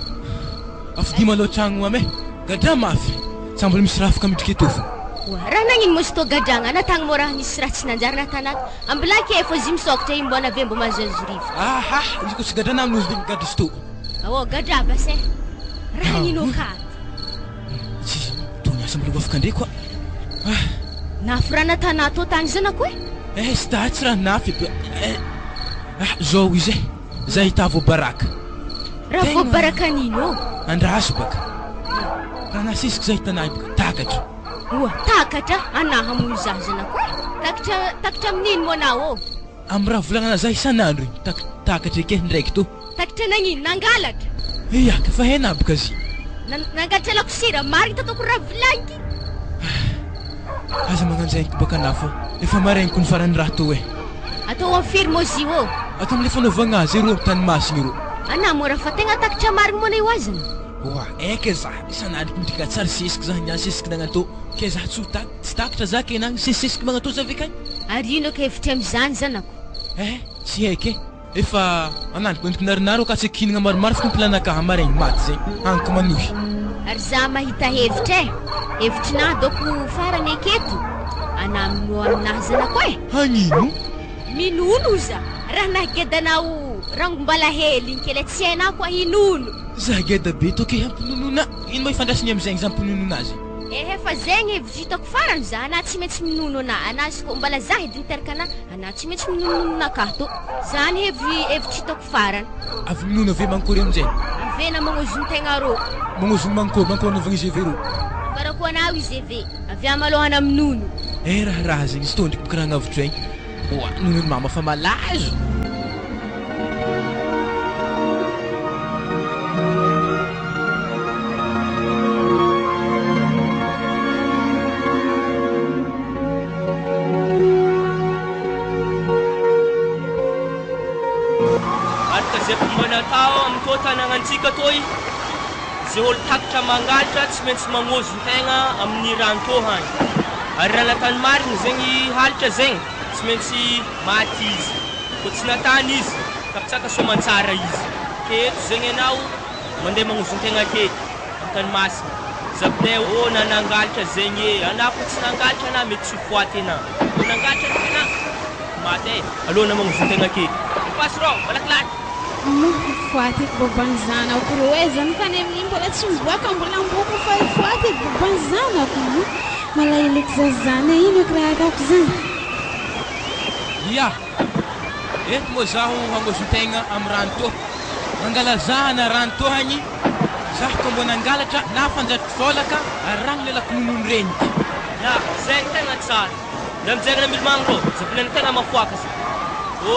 afidi malao tragno mame gadra mafy sambola misy raha afaka midriky eto fo raha nagnino moa sy tao gadragna na tagny moa raha nisy raha tsy nanjary natanato ambolaky e fô zy misokatra iny mbona ave mbo mahazoazo rivo aha izy ko tsy gadrana amin'ozy dia gadra sy to oh gadra base raha nagnino akato sambola afaka ndray koa nafy raha natanato tany zanako e sy dahatsy raha nafy zao izy zay hita voabaraka raha voabaraka nino andraso baka raha nasisiky zay hitanay baka takatra oa takatra anaha moa zah zanako takatra amin'ino moa anao amin'ny raha volagnana zah isan'andro takatra eke ndraiky to takatra nagnino nangalatra iaka fa hena baka zy nangalatra lako sira mariny tatako raha vilanky aza magnanjainiko baka anafo efa marainiko ny farany raha to atao amin'ny firme ozy o atao am'le fanaovagna azy ero amin'ny tany masiny ero ana moa raha fa tegna takatra mariny moana io azana oa eka zah isan'andro midrika tsara sesiky zah niany sesiky nagnato ke zah tsy takatra zah ke nagny sesesiky magnato za ve kany ary ino ka hevitry am'izany zanako tsy haike efa anandriko endriky narinaro ka tsy akinagna maromaro fa komplanaka maraigny maty zay aniko manohy ary za mahita hevitra hevitry nahy doko farany aketo anamino aminahy zanako hagnino minono za raha nahagedanao rangombala hely inkely tsy hainao koa hinono za geda be toke hampinonona ino ma ifandrasiny am'zagny za hampinono azy fa zegny hevitry hitako farany za ana tsy maintsy minono ana anazy ko mbala za edy niteraka ana ana tsy maintsy minonona akato zany hevitry hitako farany avy minono ave mankory am'zay avena magnozony tegna ro magnozony mankory anaovagna izy ave ro karako anao izy ave avy amalohana minono raha zegny izy tondriky boka raha navitry aigny oa nonony mama fa malazo natao amin'ny tanàgnantsika toy zay olo takatra mangalatra tsy maintsy magnozo tegna amin'ny rano to hany ary raha natany mariny zegny halitra zegny tsy maintsy maty izy ko tsy natany izy tapitsaka soamantsara izy ke eto zegny anao mandeha magnozo tegna aketo amin'ny tany masina zabinay na nangalatra zegny anako tsy nangalatra na mety tsy foaty ana nangalatra tegna maty alona magnozo tegna aketo pasro malakilaky foaty boban'ny zanako ro zany kany amin'iny mbola tsy miboaka mbola mboko fa foaty boban'ny zanako malailaiky zazany ino eky raha atako zany ia eto moa zaho hangozon-tegna amin'ny rano to mangala zahana rano to hagny zaho ko mbo nangalatra na fanjatry volaka ary rano lelako nonono reniky ya zay tegna tsara na mijerina milomagno ro zavilana tegna mafoaka za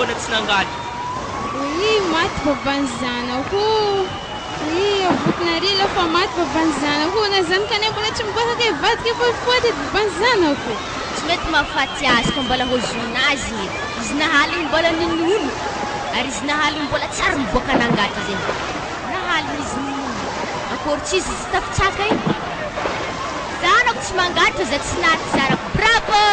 na tsy nangalatra maty baban'ny zanako avotona fa maty baban'ny zanako na zany kany mbola tsy miboaka ke vadika fa foaty baban'ny zanako tsy mety mahafaty azy ka mbola hozona azy izy nahaliny mbola ninono ary izy nahaliny mbola tsara miboaka nangatra zegny nahaliny izy ninono akory tsy izy tsy tafitsaka iny zanako tsy mangatra za tsy naty zanako bravo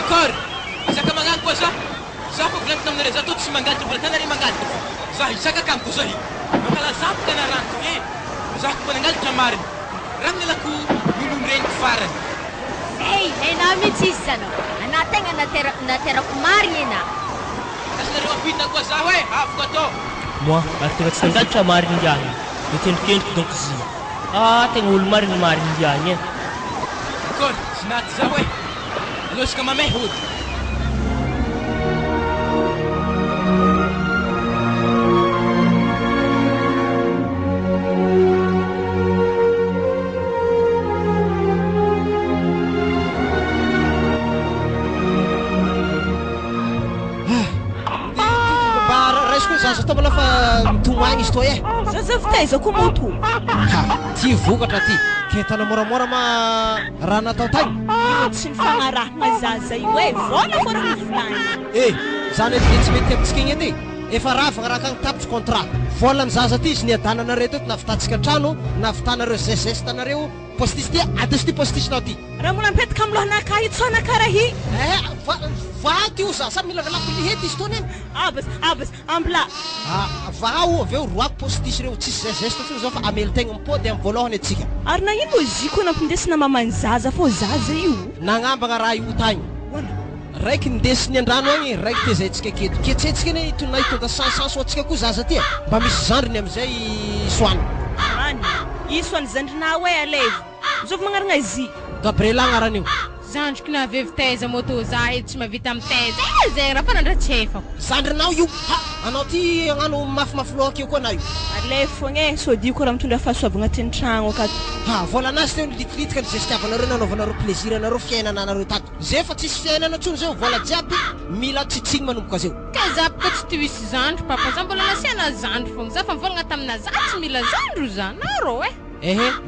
Akor, isaka magnanko za fa volantiko aminareo za to tsy mangalatra mbola tanare mangalatra za isaka kanko zahy mangala zato tena rano za ko nangalatra mariny rano nalako nonono reniko farany hainao mihitsy izy zanako ana tegna naterako mariny ana asy nareo ampidina koa za hoe avoko atao Moi, ary tegna tsy nangalatra mariny indiany. Mitendrikendriky donc izy. Tegna olo mariny indiany e. D'accord, tsy naty za hoe. Alosika mamay hody. Zaza tao mbola fa mitomagny izy toy e. Zaza fitaiza koa moto. Ty vokatra ty. Ke tana moramora ma raha natao tagny. Io tsy nifagnarahana zaza io e. Vola fô raha volany. Zany edy tsy mety amintsika igny edy. Efa ravagna raha kagny tapitry contrat. Volany zaza ty izy niadananareo teto navitantsika trano, navitanareo zestanareo postisy ty adisy ty postisinao ty. Raha mbola mipetaka amin'ny lohanakah io tsona karaha hi. Va ty o za mila velako lihety izy tony. Abas ambla. Vao aveo roako postisy reo tsisy zesta fô zao fa amely tegna mipody amin'ny voalohany atsika. Ary na ino loziko nampindesina mamany zaza fô zaza io. Nagnambagna raha io tagny. Raiky ndesiny andrano agny, raiky tezaitsika keto. Ketsetsika ne itonay tonga sansanso atsika koa zaza ty. Mba misy zandriny amizay soany. Any, i soany zandrina hoe alevo. Zovy magnarana izy. Gabriela agnaran'io. Zandriko na vevy taiza moto za edy tsy mavita amin'ny taiza. Zay raha fa nandratsefako. Zandrinao io. Anao ty agnano mafimafy lohaka io koa na io. Alevo fogna sodiko raha mitondra fahasoavagna aty tragno akato. Volanazy teo nilitilitika ny zestiavanareo nanaovanareo plaisir anareo fiainana anareo tato. Zay fa tsisy fiainana tsony zao vola jiaby mila tsitsiny manomboka zao. Ka za bôka tsy toisy zandro papa za mbola nasiana zandro fogna za fa mivolagna tamina za tsy mila zandro za narô e.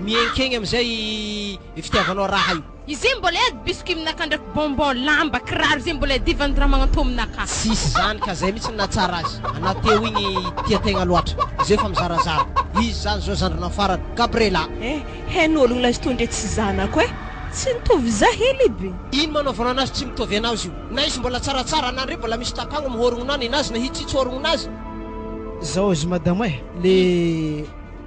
Miankegny amizay fitiavanao raha io. Izy mbola edy biscuit aminaka ndraiky bonbon lamba kiraro zay mbola divan'ny raha magnatô aminaka. Sisy zany ka zay mitsy natsara azy. Anateo igny tia-tegna loatra. Zay fa mizarazara. Izy zany zao zandrinao farany. Gabriela. Hain'ologno lazy tondre tsy zanako e. Tsy nitovy za hely be. Ino manaovana anazy tsy mitovy anao izy io. Na izy mbola tsaratsara anandre mbola misy tapagna mihorognonany anazy na hitsitsorognonazy. Zao izy madamo e, le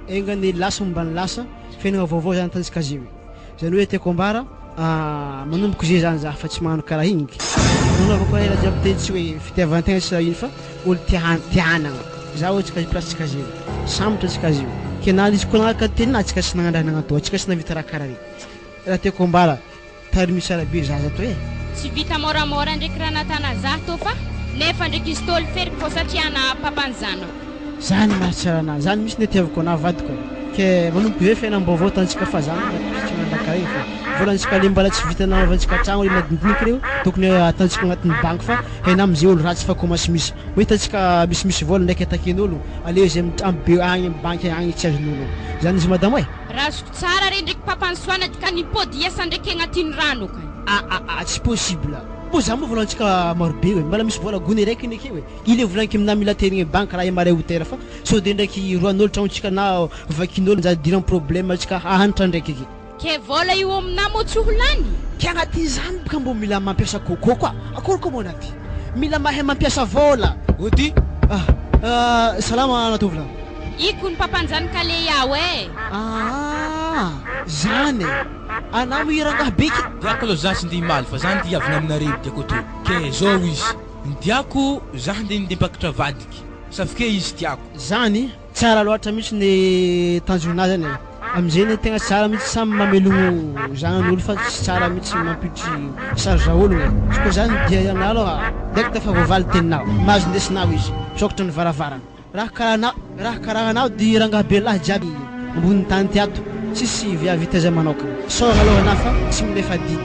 engany lasa mombany lasa fiainagna vaovao zany tantsika azy io. Zany hoe tiako ambara manomboka zay zany za fa tsy magnano karaha igny. Nanaovako ela jiaby teny tsy hoe fitiavan-tegna tsy ino fa olo tianagna. Za hoe tsika plasitsika azy io. Sambatra tsika azy io. Kenany izy koa nagnaraka tenina tsika sy nagnandraha nagnatao, tsika sy navita raha karaha regny. Raha tiako ambara tarimy sara be zaza to e. Tsy vita moramora ndraiky raha natana za to fa nefa ndraiky izy tôly feriky fô satria na papany zana. Zany mahatsara anazy, zany misy netiavako ana vadiko. Ke manomboka hoe fiainam-baovao tantsika fa zany tsy nandaka regny fa volantsika le mbala tsy vita nanaovantsika tragno le madinidinika reo tokony atantsika agnatin'ny banky fa haina amizay olo ratsy fa komasy misy hitantsika misimisy vola ndraiky ataken'olo aleo zay ambe agny amin'ny banky agny tsy azon'olo. Zany izy madamo e. Raha zoko tsara re ndraiky papany soanady ka nipody iasa ndraiky agnatin'ny rano ka. Tsy possible. Po za moa volantsika maro be hoe mbala misy vola gony raiky ndraiky hoe ile volanky amina mila terigny banky raha mare hotera fa so de ndraiky roan'olo tragnontsika na vakin'olo za dirany problème atsika ahanitra ndraiky eky. Ke vola io amina mo tsy holany. Ke agnaty zany baka mbo mila mampiasa kôkô koa. Akory koa moa naty. Mila mahay mampiasa vola. Ody? Salama natovla. Iko ny papanjany kale yaho e. Zany anao mirangaha beky. Diako aloha za tsy ndi himaly fa za ndi avina aminareo diako to. Ke zao izy. Ndiako za ndi mpakatra vadiky. Safike izy tiako. Zany tsara loatra mihitsy ny tanjona zany. Amizay ny tegna tsara mihitsy samy mamelogno zanan'olo fa tsy tsara mihitsy mampitry sarza ologno. Koa zany dia anao aloha direct fa voavaly teninao. Mahazo ndesinao izy. Sokatra ny varavarana. Raha karaha anao di rangaha be lahy jiaby ambony tany ty ato. Tsisy vita zay manokana. Sora aloha na fa tsy milefa didy.